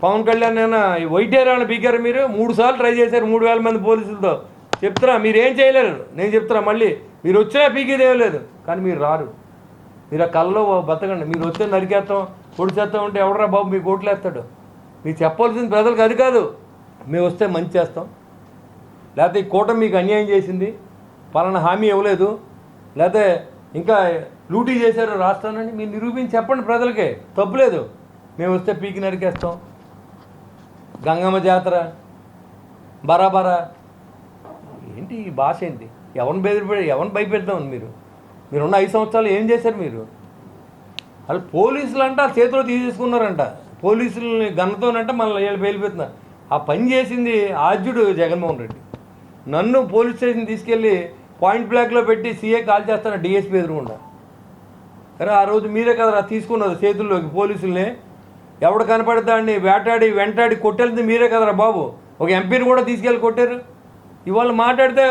పవన్ కళ్యాణ్ అయినా వైట్ ఏరియాలను పీకారు మీరు. 3 సార్లు ట్రై చేశారు 3,000 మంది పోలీసులతో. చెప్తున్నా మీరేం చేయలేరు. నేను చెప్తున్నా మళ్ళీ, మీరు వచ్చినా పీకేదేం లేదు. కానీ మీరు రారు. మీరు ఆ కళ్ళలో బతకండి. మీరు వస్తే నరికేస్తాం, పొడిచేస్తాం ఉంటే ఎవడరా బాబు మీకు ఓట్లు వేస్తాడు? మీరు చెప్పాల్సింది ప్రజలకు అది కాదు. మేము వస్తే మంచి చేస్తాం, లేకపోతే ఈ కూటమి మీకు అన్యాయం చేసింది, పలానా హామీ ఇవ్వలేదు, లేకపోతే ఇంకా లూటీ చేశారు రాష్ట్రాన్ని మీరు నిరూపించి చెప్పండి ప్రజలకే. తప్పులేదు. మేము వస్తే పీకి నరికేస్తాం. గంగమ్మ జాతర బరాబరా ఏంటి ఈ భాష ఏంటి? ఎవరిని భయపెడతాం మీరు? మీరున్న 5 సంవత్సరాలు ఏం చేశారు మీరు? వాళ్ళు పోలీసులు అంట చేతిలో తీసేసుకున్నారంట. పోలీసులని గన్నతోనంట మళ్ళీ వీళ్ళు పేలిపోతున్నారు. ఆ పని చేసింది ఆద్యుడు జగన్మోహన్ రెడ్డి. నన్ను పోలీస్ స్టేషన్ తీసుకెళ్ళి పాయింట్ బ్లాక్లో పెట్టి సీఏ కాల్ చేస్తాను డిఎస్పీ ఎదురుకుండా. అరే ఆ రోజు మీరే కదరా తీసుకున్నది చేతుల్లోకి పోలీసుల్ని. ఎవడు కనపడతాడిని వెంటాడి కొట్టేది మీరే కదరా బాబు. ఒక ఎంపీని కూడా తీసుకెళ్ళి కొట్టారు. ఇవాళ మాట్లాడితే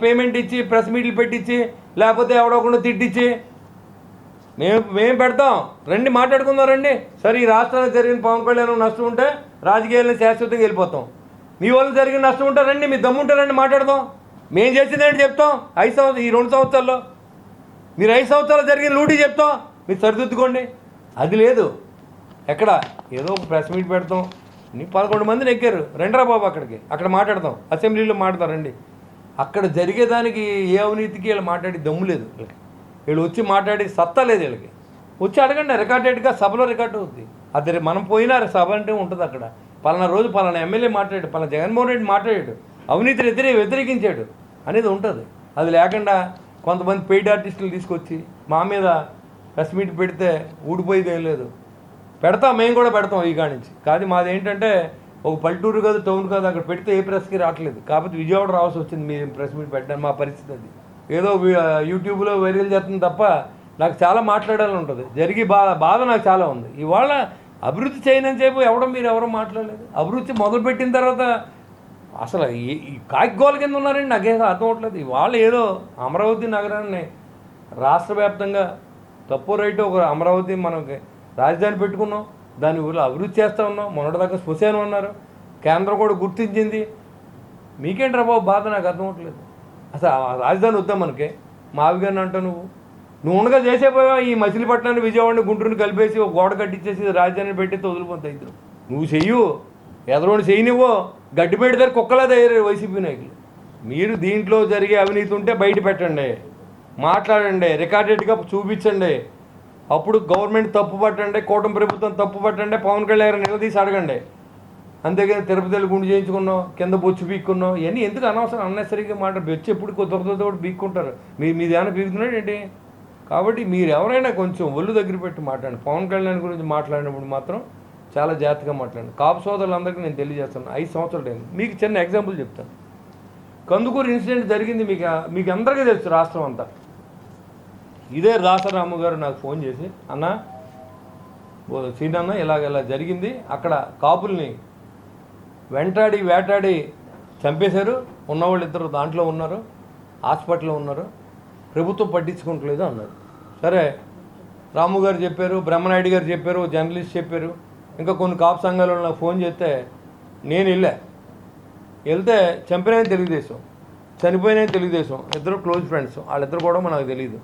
పేమెంట్ ఇచ్చి ప్రెస్ మీట్లు పెట్టించి లేకపోతే ఎవడోకుండా తిట్టించి మేము పెడతాం రండి మాట్లాడుకుందాం రండి. సరే ఈ రాష్ట్రానికి జరిగిన పవన్ కళ్యాణ్ నష్టం ఉంటే రాజకీయాలను శాశ్వతంగా వెళ్ళిపోతాం. మీ వాళ్ళు జరిగిన నష్టం ఉంటే రండి, మీ దమ్ముంటే రండి మాట్లాడదాం. మేము చేసిందేంటి చెప్తాం. 5 సంవత్సరాలు ఈ 2 సంవత్సరాల్లో మీరు 5 సంవత్సరాలు జరిగిన లూటీ చెప్తాం. మీరు సరిదిద్దుకోండి. అది లేదు. ఎక్కడ ఏదో ఒక ప్రెస్ మీట్ పెడతాం. 11 మందిని ఎక్కారు. రండిరా బాబు అక్కడ మాట్లాడదాం. అసెంబ్లీలో మాట్లాడతారండి. అక్కడ జరిగేదానికి ఏ అవినీతికి వీళ్ళు మాట్లాడి దమ్ము లేదు. వీళ్ళు వచ్చి మాట్లాడి సత్తా లేదు. వీళ్ళకి వచ్చి అడగండి. రికార్డెడ్గా సభలో రికార్డు అవుతుంది. అది మనం పోయినా సభ అంటే ఉంటుంది. అక్కడ పలానా రోజు పలానా ఎమ్మెల్యే మాట్లాడాడు, పలానా జగన్మోహన్ రెడ్డి మాట్లాడాడు, అవినీతిని వ్యతిరేకించాడు అనేది ఉంటుంది. అది లేకుండా కొంతమంది పెయిడ్ ఆర్టిస్టులు తీసుకొచ్చి మా మీద ప్రెస్ మీట్ పెడితే ఊడిపోయేది ఏం లేదు. పెడతాం, మేము కూడా పెడతాం ఈ కాడి నుంచి. కానీ మాది ఏంటంటే ఒక పల్లెటూరు కాదు, టౌన్ కాదు. అక్కడ పెడితే ఏ ప్రెస్కి రావట్లేదు. కాకపోతే విజయవాడ రావాల్సి వచ్చింది మీరు ప్రెస్ మీట్ పెట్టడానికి. మా పరిస్థితి అది. ఏదో యూట్యూబ్లో వైరల్ చేస్తుంది తప్ప నాకు చాలా మాట్లాడాలని ఉంటుంది. బాధ నాకు చాలా ఉంది. ఇవాళ అభివృద్ధి చేయనని చెప్పి ఎవరు మాట్లాడలేదు. అభివృద్ధి మొదలుపెట్టిన తర్వాత అసలు ఈ కాకిగోల కింద ఉన్నారండి. నాకేదో అర్థం అవట్లేదు. ఇవాళ ఏదో అమరావతి నగరాన్ని రాష్ట్ర వ్యాప్తంగా తప్పు రైట్ ఒక అమరావతి మనకి రాజధాని పెట్టుకున్నాం. దాని ఊళ్ళో అభివృద్ధి చేస్తూ ఉన్నాం. మొన్నటిదాకా శ్మశానం అన్నారు. కేంద్రం కూడా గుర్తించింది. మీకేంటి రా బాబు బాధ? నాకు అర్థం అవట్లేదు. అసలు రాజధాని వద్దాం మనకి. మావిగారిని అంటావు నువ్వు ఉండగా చేసేపోయావు. ఈ మచిలీపట్నాన్ని విజయవాడని గుంటూరుని కలిపేసి ఒక గోడ కట్టించేసి రాజధాని పెట్టితే వదిలిపోతాయి ఇద్దరు. నువ్వు చెయ్యు, ఎదరోని చెయ్యనివ్వో. గడ్డిపేట దగ్గర కుక్కలా తయారయ్యారు వైసీపీ నాయకులు. మీరు దీంట్లో జరిగే అవినీతి ఉంటే బయట పెట్టండి, మాట్లాడండి, రికార్డెడ్గా చూపించండి. అప్పుడు గవర్నమెంట్ తప్పు పట్టండి, కూటమి ప్రభుత్వం తప్పు పట్టండి, పవన్ కళ్యాణ్ నిలదీసి అడగండి. అంతేగాని తిరుపతిలో గుండు చేయించుకున్నాం, కింద బొచ్చు పీక్కున్నాం, ఇవన్నీ ఎందుకు అనవసరం అన్నెసరిగా మాట్లాడు. బొచ్చు ఎప్పుడు కొత్త పీక్కుంటారు. మీది ఏమైనా పీకుతున్నాడు ఏంటి? కాబట్టి మీరు ఎవరైనా కొంచెం ఒళ్ళు దగ్గర పెట్టి మాట్లాడండి. పవన్ కళ్యాణ్ గురించి మాట్లాడినప్పుడు మాత్రం చాలా జాగ్రత్తగా మాట్లాడండి. కాపు సోదరులందరికీ నేను తెలియజేస్తాను. 5 సంవత్సరాలు అయింది. మీకు చిన్న ఎగ్జాంపుల్ చెప్తాను. కందుకూరు ఇన్సిడెంట్ జరిగింది మీకు అందరికీ తెలుసు, రాష్ట్రం అంతా. ఇదే రాసారాము గారు నాకు ఫోన్ చేసి, అన్న సీనన్న ఇలా జరిగింది, అక్కడ కాపుల్ని వేటాడి చంపేశారు, ఉన్నవాళ్ళు 2 దాంట్లో ఉన్నారు, హాస్పిటల్లో ఉన్నారు, ప్రభుత్వం పట్టించుకోవట్లేదు అన్నారు. సరే రాము గారు చెప్పారు, బ్రహ్మనాయుడు గారు చెప్పారు, జర్నలిస్ట్ చెప్పారు, ఇంకా కొన్ని కాపు సంఘాల నాకు ఫోన్ చేస్తే నేను వెళ్తే చంపిన తెలుగుదేశం, చనిపోయిన తెలుగుదేశం, ఇద్దరు క్లోజ్ ఫ్రెండ్స్. వాళ్ళిద్దరు కూడా మనకు తెలియదు.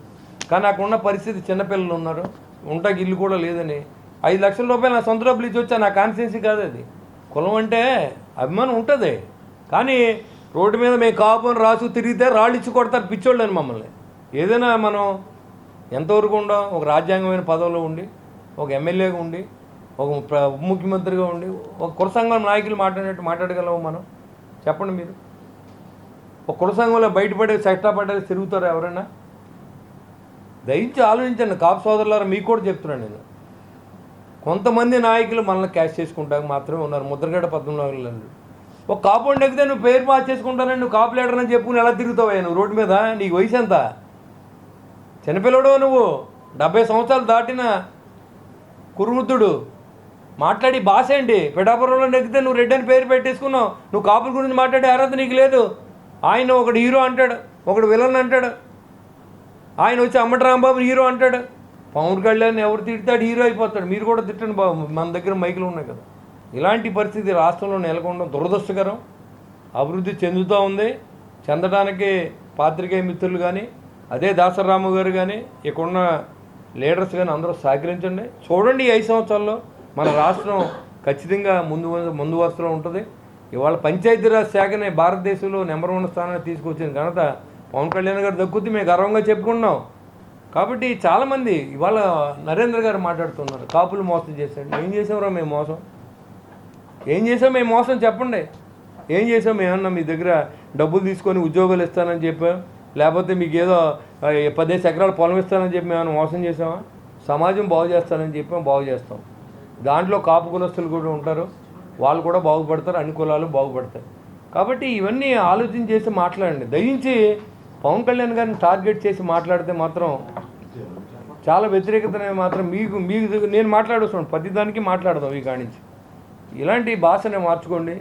కానీ నాకున్న పరిస్థితి చిన్నపిల్లలు ఉన్నారు, ఉంటాకి ఇల్లు కూడా లేదని 5 లక్షల రూపాయలు నా సొంత డబ్బులు ఇచ్చి వచ్చా. నా కాన్స్టిట్యున్సీ కాదు అది. కులం అంటే అభిమానం ఉంటుంది. కానీ రోడ్డు మీద మేము కాపు అని రాసు తిరిగితే రాళ్ళు ఇచ్చి కొడతారు పిచ్చోళ్ళని మమ్మల్ని. ఏదైనా మనం ఎంతవరకు ఉండం, ఒక రాజ్యాంగమైన పదవిలో ఉండి, ఒక ఎమ్మెల్యేగా ఉండి, ఒక ఉప ముఖ్యమంత్రిగా ఉండి, ఒక కుల సంఘం నాయకులు మాట్లాడినట్టు మాట్లాడగలము మనం? చెప్పండి మీరు. ఒక కుల సంఘంలో బయటపడే చట్టపడ్డది తిరుగుతారా ఎవరైనా? దయించి ఆలోచించండి. కాపు సోదరులారా, మీకు కూడా చెప్తున్నాను నేను. కొంతమంది నాయకులు మనల్ని క్యాష్ చేసుకుంటాక మాత్రమే ఉన్నారు. ముద్రగడ 14 ఒక కాపు ఎక్కితే నువ్వు పేరు మార్చేసుకుంటానని నువ్వు కాపు లీడర్ అని చెప్పుకుని ఎలా తిరుగుతావా నువ్వు రోడ్డు మీద? నీకు వయసు ఎంత? చిన్నపిల్లడు నువ్వు, 70 సంవత్సరాలు దాటిన కురువృద్ధుడు. మాట్లాడి భాష ఏంటి? పిఠాపురంలో నెక్కితే నువ్వు రెడ్డి అని పేరు పెట్టేసుకున్నావు. నువ్వు కాపుల గురించి మాట్లాడే అర్హత నీకు లేదు. ఆయన ఒకడు హీరో అంటాడు, ఒకడు విలన్ అంటాడు. ఆయన వచ్చి అమ్మటి రాంబాబు హీరో అంటాడు. పవన్ కళ్యాణ్ ఎవరు తిడతాడు హీరో అయిపోతాడు. మీరు కూడా తిట్టండి బాబు, మన దగ్గర మైకులు ఉన్నాయి కదా. ఇలాంటి పరిస్థితి రాష్ట్రంలో నెలకొనడం దురదృష్టకరం. అభివృద్ధి చెందుతూ ఉంది. చెందడానికి పాత్రికేయ మిత్రులు కానీ, అదే దాసరాము గారు కానీ, ఇక్కడున్న లీడర్స్ కానీ అందరూ సహకరించండి. చూడండి, ఈ 5 సంవత్సరాల్లో మన రాష్ట్రం ఖచ్చితంగా ముందు వరుసలో ఉంటుంది. ఇవాళ పంచాయతీరాజ్ శాఖని భారతదేశంలో నెంబర్ 1 స్థానాన్ని తీసుకొచ్చిన ఘనత పవన్ కళ్యాణ్ గారు దక్కుద్ది. మేము గర్వంగా చెప్పుకున్నాం. కాబట్టి చాలామంది ఇవాళ నరేంద్ర గారు మాట్లాడుతున్నారు, కాపులు మోసం చేశాడు. ఏం చేసాంరా మేము మోసం? ఏం చేసాం మేము మోసం? చెప్పండి. ఏం చేసాం? ఏమన్నా మీ దగ్గర డబ్బులు తీసుకొని ఉద్యోగాలు ఇస్తానని చెప్పాం, లేకపోతే మీకు ఏదో 10 ఎకరాల పొలం ఇస్తానని చెప్పి మేము మోసం చేసామా? సమాజం బాగు చేస్తానని చెప్పాం, బాగు చేస్తాం. దాంట్లో కాపు కులస్తులు కూడా ఉంటారు, వాళ్ళు కూడా బాగుపడతారు, అన్ని కులాలు బాగుపడతాయి. కాబట్టి ఇవన్నీ ఆలోచన చేసి మాట్లాడండి. దయించి పవన్ కళ్యాణ్ గారిని టార్గెట్ చేసి మాట్లాడితే మాత్రం చాలా వ్యతిరేకతనే మాత్రం మీకు నేను మాట్లాడుతున్నాను. ప్రతిదానికి మాట్లాడదాం ఈ కాడి నుంచి. ఇలాంటి భాషని మార్చుకోండి.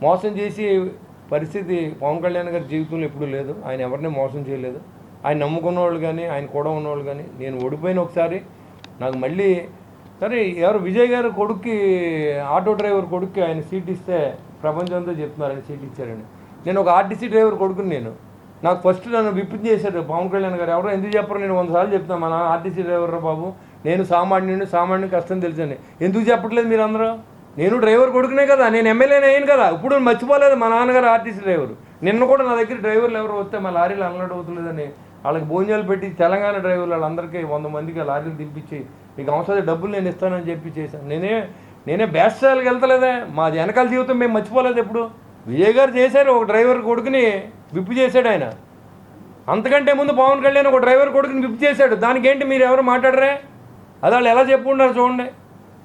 మోసం చేసి పరిస్థితి పవన్ కళ్యాణ్ గారి జీవితంలో ఎప్పుడూ లేదు. ఆయన ఎవరిని మోసం చేయలేదు. ఆయన నమ్ముకున్న వాళ్ళు కానీ, ఆయన కూడా ఉన్నవాళ్ళు కానీ. నేను ఓడిపోయిన ఒకసారి నాకు మళ్ళీ సరే ఎవరు విజయ్ గారు కొడుక్కి, ఆటో డ్రైవర్ కొడుక్కి ఆయన సీట్ ఇస్తే ప్రపంచంతో చెప్తున్నారు ఆయన సీట్ ఇచ్చారని. నేను ఒక ఆర్టీసీ డ్రైవర్ కొడుకుని నాకు ఫస్ట్ నన్ను విప్పు చేశాడు పవన్ కళ్యాణ్ గారు. ఎవరో ఎందుకు చెప్పరు? నేను 100 సార్లు చెప్తాను, మన ఆర్టీసీ డ్రైవర్ బాబు, నేను సామాన్యుని కష్టం తెలుసండి. ఎందుకు చెప్పట్లేదు మీరు అందరూ? నేను డ్రైవర్ కొడుకునే కదా, నేను ఎమ్మెల్యేనే అయ్యాను కదా. ఇప్పుడు మర్చిపోలేదు మా నాన్నగారు ఆర్టీసీ డ్రైవరు. నిన్న కూడా నా దగ్గర డ్రైవర్లు ఎవరు వస్తే మా లారీలు అన్లోడ్ అవుతుందని వాళ్ళకి భోజనాలు పెట్టి తెలంగాణ డ్రైవర్లు వాళ్ళందరికీ 100 మందికి లారీలు దింపించి మీకు అవసరం డబ్బులు నేను ఇస్తానని చెప్పి చేశాను. నేనే బేస్టాలకు వెళ్తలేదే. మాది వెనకాల జీవితం మేము మర్చిపోలేదు ఎప్పుడు. విజయ్ గారు చేశారు, ఒక డ్రైవర్ కొడుకుని విప్పు చేశాడు ఆయన. అంతకంటే ముందు పవన్ కళ్యాణ్ ఒక డ్రైవర్ కొడుకుని విప్పు చేశాడు. దానికేంటి మీరు ఎవరు మాట్లాడరే? అది వాళ్ళు ఎలా చెప్పుకున్నారు చూడండి.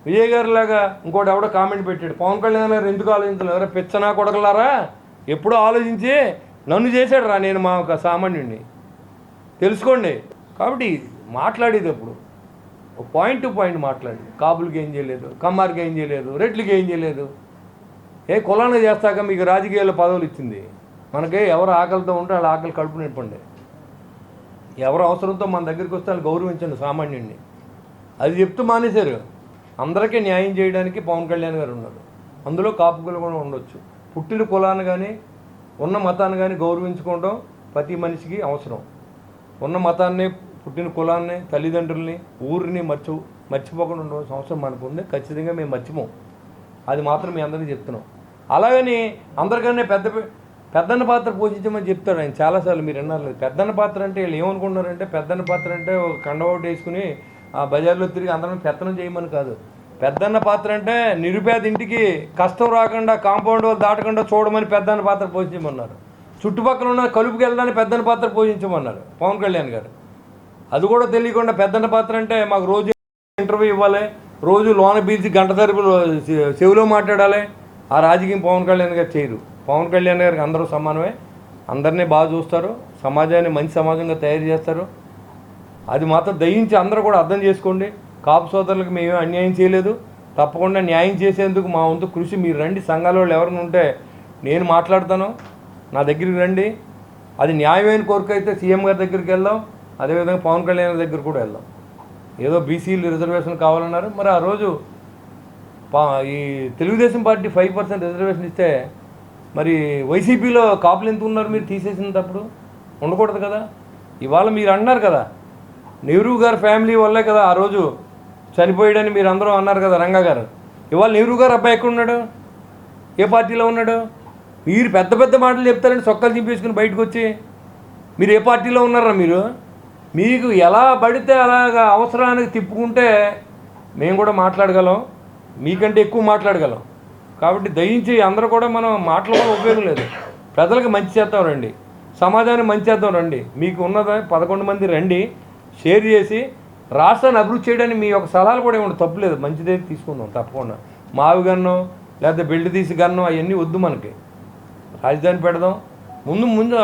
విజయ్ గారు లాగా ఇంకోటి ఎవడో కామెంట్ పెట్టాడు, పవన్ కళ్యాణ్ గారు ఎందుకు ఆలోచించలేదు? ఎవరో పిచ్చనా కొడగలారా, ఎప్పుడో ఆలోచించి నన్ను చేశాడు రా, నేను మా ఒక సామాన్యుడిని. తెలుసుకోండి. కాబట్టి మాట్లాడేది ఎప్పుడు ఒక పాయింట్ టు పాయింట్ మాట్లాడి. కాపులకి ఏం చేయలేదు, కమ్మారికి ఏం చేయలేదు, రెడ్లకి ఏం చేయలేదు. ఏ కులాన్ని చేస్తాక మీకు రాజకీయాల్లో పదవులు ఇచ్చింది? మనకి ఎవరు ఆకలితో ఉంటే వాళ్ళ ఆకలి కడుపు నింపండి. ఎవరు అవసరంతో మన దగ్గరికి వస్తే వాళ్ళు గౌరవించండి సామాన్యుడిని. అది చెప్తూ మానేశారు. అందరికీ న్యాయం చేయడానికి పవన్ కళ్యాణ్ గారు ఉన్నారు. అందులో కాపుకులు కూడా ఉండొచ్చు. పుట్టిన కులాన్ని కానీ ఉన్న మతాన్ని కానీ గౌరవించుకోవడం ప్రతి మనిషికి అవసరం. ఉన్న మతాన్ని, పుట్టిన కులాన్ని, తల్లిదండ్రుల్ని, ఊరిని మర్చిపోకుండా ఉండవలసిన అవసరం మనకు ఉంది. ఖచ్చితంగా మేము మర్చిపోం. అది మాత్రం మీ అందరికీ చెప్తున్నాం. అలాగని అందరికన్నా పెద్దన్న పాత్ర పోషించమని చెప్తాడు ఆయన చాలాసార్లు. మీరు విన్నారు, పెద్దన్న పాత్ర అంటే వీళ్ళు ఏమనుకుంటున్నారంటే పెద్దన్న పాత్ర అంటే ఒక కండవోటు వేసుకుని ఆ బజార్లో తిరిగి అందరం పెత్తనం చేయమని కాదు. పెద్దన్న పాత్ర అంటే నిరుపేద ఇంటికి కష్టం రాకుండా, కాంపౌండ్ వాళ్ళు దాటకుండా చూడమని పెద్దన్న పాత్ర పోషించమన్నారు. చుట్టుపక్కల ఉన్న కలుపుకి వెళ్ళడానికి పెద్దన్న పాత్ర పోషించమన్నారు పవన్ కళ్యాణ్ గారు. అది కూడా తెలియకుండా పెద్దన్న పాత్ర అంటే మాకు రోజు ఇంటర్వ్యూ ఇవ్వాలి, రోజు లోన పీల్చి గంట తరపు చెవిలో మాట్లాడాలి. ఆ రాజకీయం పవన్ కళ్యాణ్ గారు చేయరు. పవన్ కళ్యాణ్ గారికి అందరూ సమానమే, అందరినీ బాగా చూస్తారు, సమాజాన్ని మంచి సమాజంగా తయారు చేస్తారు. అది మాత్రం దయించి అందరూ కూడా అర్థం చేసుకోండి. కాపు సోదరులకు మేము అన్యాయం చేయలేదు. తప్పకుండా న్యాయం చేసేందుకు మా వంతు కృషి. మీరు రండి, సంఘాల వాళ్ళు ఎవరైనా ఉంటే నేను మాట్లాడతాను, నా దగ్గరికి రండి. అది న్యాయమైన కోరిక అయితే సీఎం గారి దగ్గరికి వెళ్దాం, అదేవిధంగా పవన్ కళ్యాణ్ దగ్గర కూడా వెళ్దాం. ఏదో బీసీలు రిజర్వేషన్ కావాలన్నారు, మరి ఆ రోజు ఈ తెలుగుదేశం పార్టీ 5% రిజర్వేషన్ ఇస్తే మరి వైసీపీలో కాపులు ఎంత ఉన్నారు? మీరు తీసేసినప్పుడు ఉండకూడదు కదా. ఇవాళ మీరు అన్నారు కదా, నెహ్రూ గారి ఫ్యామిలీ వల్లే కదా ఆ రోజు చనిపోయాడని మీరు అందరూ అన్నారు కదా రంగా గారు. ఇవాళ నెహ్రూ గారు అబ్బాయి ఎక్కడున్నాడు? ఏ పార్టీలో ఉన్నాడు? మీరు పెద్ద పెద్ద మాటలు చెప్తారండి, సొక్కలు చింపేసుకుని బయటకు వచ్చి. మీరు ఏ పార్టీలో ఉన్నారా? మీరు మీకు ఎలా పడితే అలాగా అవసరానికి తిప్పుకుంటే మేము కూడా మాట్లాడగలం, మీకంటే ఎక్కువ మాట్లాడగలం. కాబట్టి దయించి అందరూ కూడా మనం మాటల వల్ల ఉపయోగం లేదు. ప్రజలకు మంచి చేద్దాం రండి, సమాజానికి మంచి చేద్దాం రండి. మీకు ఉన్నది 11 మంది రండి, షేర్ చేసి రాష్ట్రాన్ని అభివృద్ధి చేయడానికి మీ యొక్క సలహాలు కూడా ఏమంటే తప్పులేదు, మంచిదే తీసుకుందాం తప్పకుండా. మావి గన్నం లేకపోతే బెల్ట్ తీసి గన్నం అవన్నీ వద్దు మనకి. రాజధాని పెడదాం. ముందు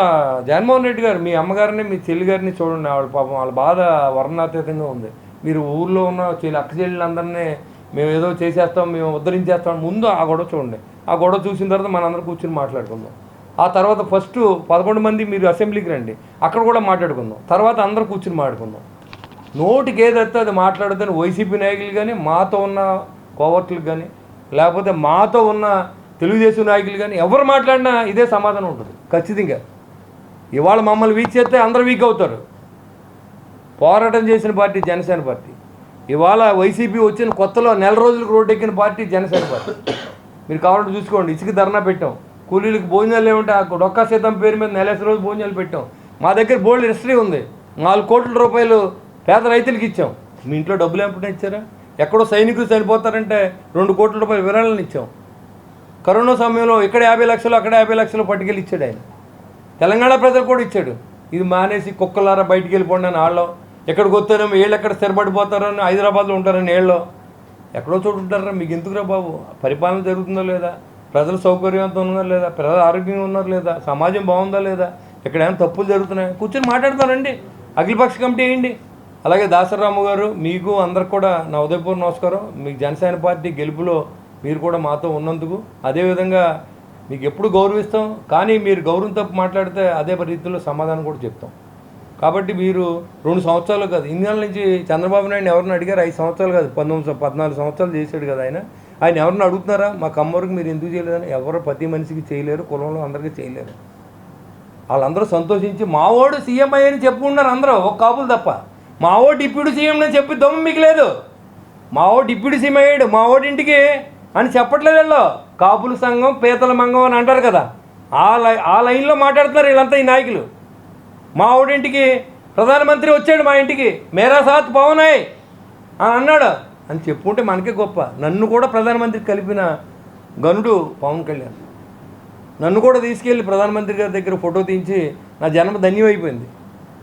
జగన్మోహన్ రెడ్డి గారు మీ అమ్మగారిని మీ చెల్లి గారిని చూడండి, వాళ్ళ పాపం వాళ్ళ బాధ వర్ణాతీతంగా ఉంది. మీరు ఊళ్ళో ఉన్న అక్క చెల్లెళ్ళందరినీ మేము ఏదో చేసేస్తాం, మేము ఉద్ధరించేస్తాం, ముందు ఆ గొడవ చూడండి. ఆ గొడవ చూసిన తర్వాత మనందరం కూర్చొని మాట్లాడుకుందాం. ఆ తర్వాత ఫస్ట్ 11 మంది మీరు అసెంబ్లీకి రండి, అక్కడ కూడా మాట్లాడుకుందాం. తర్వాత అందరూ కూర్చొని మాట్లాడుకుందాం. నోటికి ఏదైతే అది మాట్లాడదని వైసీపీ నాయకులు కానీ, మాతో ఉన్న కోవర్టులకు కానీ, లేకపోతే మాతో ఉన్న తెలుగుదేశం నాయకులు కానీ ఎవరు మాట్లాడినా ఇదే సమాధానం ఉంటుంది ఖచ్చితంగా. ఇవాళ మమ్మల్ని వీక్ చేస్తే అందరూ వీక్ అవుతారు. పోరాటం చేసిన పార్టీ జనసేన పార్టీ. ఇవాళ వైసీపీ వచ్చిన కొత్తలో నెల రోజులకు రోడ్డు ఎక్కిన పార్టీ జనసేన పార్టీ. మీరు కావాలంటే చూసుకోండి, ఇసుక ధర్నా పెట్టాం, కూలీలకు భోజనాలు ఏమంటే ఆ డొక్కా సీతం పేరు మీద నెలేసి రోజు భోజనాలు పెట్టాం. మా దగ్గర బోల్డ్ హిస్టరీ ఉంది. 4 కోట్ల రూపాయలు పేద రైతులకు ఇచ్చాం. మీ ఇంట్లో డబ్బులు ఏమిటనే ఇచ్చారా? ఎక్కడో సైనికులు చనిపోతారంటే 2 కోట్ల రూపాయలు విరాళాలను ఇచ్చాం. కరోనా సమయంలో ఇక్కడ 50 లక్షలు అక్కడ 50 లక్షలు పట్టుకెళ్ళి ఇచ్చాడు ఆయన. తెలంగాణ ప్రజలు కూడా ఇచ్చాడు. ఇది మానేసి కుక్కలారా బయటికి వెళ్ళిపోండి అని వాళ్ళు, ఎక్కడికి వస్తారేమో వీళ్ళు ఎక్కడ స్థిరపడిపోతారని, హైదరాబాద్లో ఉంటారని వీళ్ళు ఎక్కడో చోటు ఉంటారా? మీకు ఎందుకురా బాబు? పరిపాలన జరుగుతుందో లేదా, ప్రజలు సౌకర్యవంతం ఉన్నారా లేదా, ప్రజలు ఆరోగ్యంగా ఉన్నారా లేదా, సమాజం బాగుందా లేదా, ఇక్కడ ఏమైనా తప్పులు జరుగుతున్నాయి కూర్చొని మాట్లాడతానండి. అఖిలపక్ష కమిటీ వేయండి. అలాగే దాసరాము గారు, మీకు అందరికి కూడా నా ఉదయపూర్వ నమస్కారం. మీకు జనసేన పార్టీ గెలుపులో మీరు కూడా మాతో ఉన్నందుకు, అదేవిధంగా మీకు ఎప్పుడు గౌరవిస్తాం. కానీ మీరు గౌరవం తప్పు మాట్లాడితే అదే రీతిలో సమాధానం కూడా చెప్తాం. కాబట్టి మీరు 2 సంవత్సరాలు కాదు, ఇన్నేళ్ళ నుంచి చంద్రబాబు నాయుడు ఎవరిని అడిగారు? 5 సంవత్సరాలు కాదు, 14 సంవత్సరాలు చేశాడు కదా ఆయన ఎవరిని అడుగుతున్నారా? మా కమ్మరికి మీరు ఎందుకు చేయలేదని? ఎవరు ప్రతి మనిషికి చేయలేరు, కులంలో అందరికీ చేయలేరు. వాళ్ళందరూ సంతోషించి మావోడు సీఎం అయ్యని చెప్పుకున్నారు అందరూ, ఒక కాపులు తప్ప. మావోడు డిప్యూటీ సీఎం అని చెప్పి దమ్ము మీకు లేదు. మావోడు డిప్యూటీ సీఎం అయ్యాడు మావోడి ఇంటికి అని చెప్పట్లేదు వీళ్ళు. కాపుల సంఘం పీతల మంగం అని అంటారు కదా, ఆ లైన్లో మాట్లాడుతున్నారు వీళ్ళంతా ఈ నాయకులు. మా ఊడింటికి ప్రధానమంత్రి వచ్చాడు, మా ఇంటికి మేరా సాత్ పవన్ అని అన్నాడు అని చెప్పుకుంటే మనకే గొప్ప. నన్ను కూడా ప్రధానమంత్రి కలిపిన గనుడు పవన్ కళ్యాణ్. నన్ను కూడా తీసుకెళ్ళి ప్రధానమంత్రి గారి దగ్గర ఫోటో తీయించి నా జన్మ ధన్యమైపోయింది.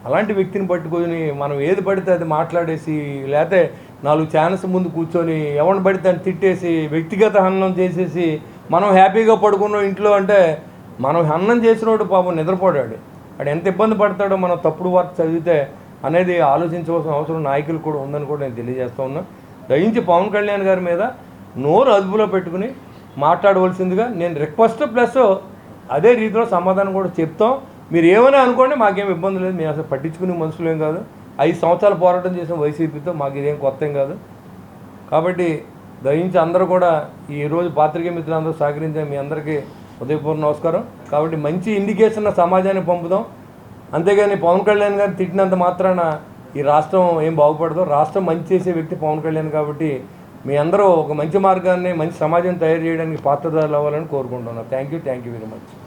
అలాంటి వ్యక్తిని పట్టుకొని మనం ఏది పడితే అది మాట్లాడేసి, లేకపోతే 4 ఛానల్స్ ముందు కూర్చొని ఎవరిని పడితే అని తిట్టేసి, వ్యక్తిగత హననం చేసేసి మనం హ్యాపీగా పడుకున్నాం ఇంట్లో అంటే, మనం హననం చేసినోడు పాపం నిద్రపోడాడు. వాడు ఎంత ఇబ్బంది పడతాడో మనం తప్పుడు వార్త చదివితే అనేది ఆలోచించవలసిన అవసరం నాయకులు కూడా ఉందని కూడా నేను తెలియజేస్తూ ఉన్నా. దయించి పవన్ కళ్యాణ్ గారి మీద నోరు అదుపులో పెట్టుకుని మాట్లాడవలసిందిగా నేను రిక్వెస్ట్, ప్లస్ అదే రీతిలో సమాధానం కూడా చెప్తాం. మీరు ఏమైనా అనుకోండి, మాకేం ఇబ్బంది లేదు. మేము అసలు పట్టించుకునే మనుషులు ఏం కాదు. 5 సంవత్సరాలు పోరాటం చేసిన వైసీపీతో మాకు ఇదేం కొత్త ఏం కాదు. కాబట్టి దయించి అందరూ కూడా ఈరోజు పాత్రికేయ మిత్రులందరూ సహకరించే మీ అందరికీ ఉదయపూర్వ నమస్కారం. కాబట్టి మంచి ఇండికేషన్ సమాజానికి పంపుదాం. అంతేగాని పవన్ కళ్యాణ్ గారిని తిట్టినంత మాత్రాన ఈ రాష్ట్రం ఏం బాగుపడదు. రాష్ట్రం మంచి చేసే వ్యక్తి పవన్ కళ్యాణ్. కాబట్టి మీ అందరూ ఒక మంచి మార్గాన్ని, మంచి సమాజం తయారు చేయడానికి పాత్రదారులు అవ్వాలని కోరుకుంటున్నాను. Thank you very much.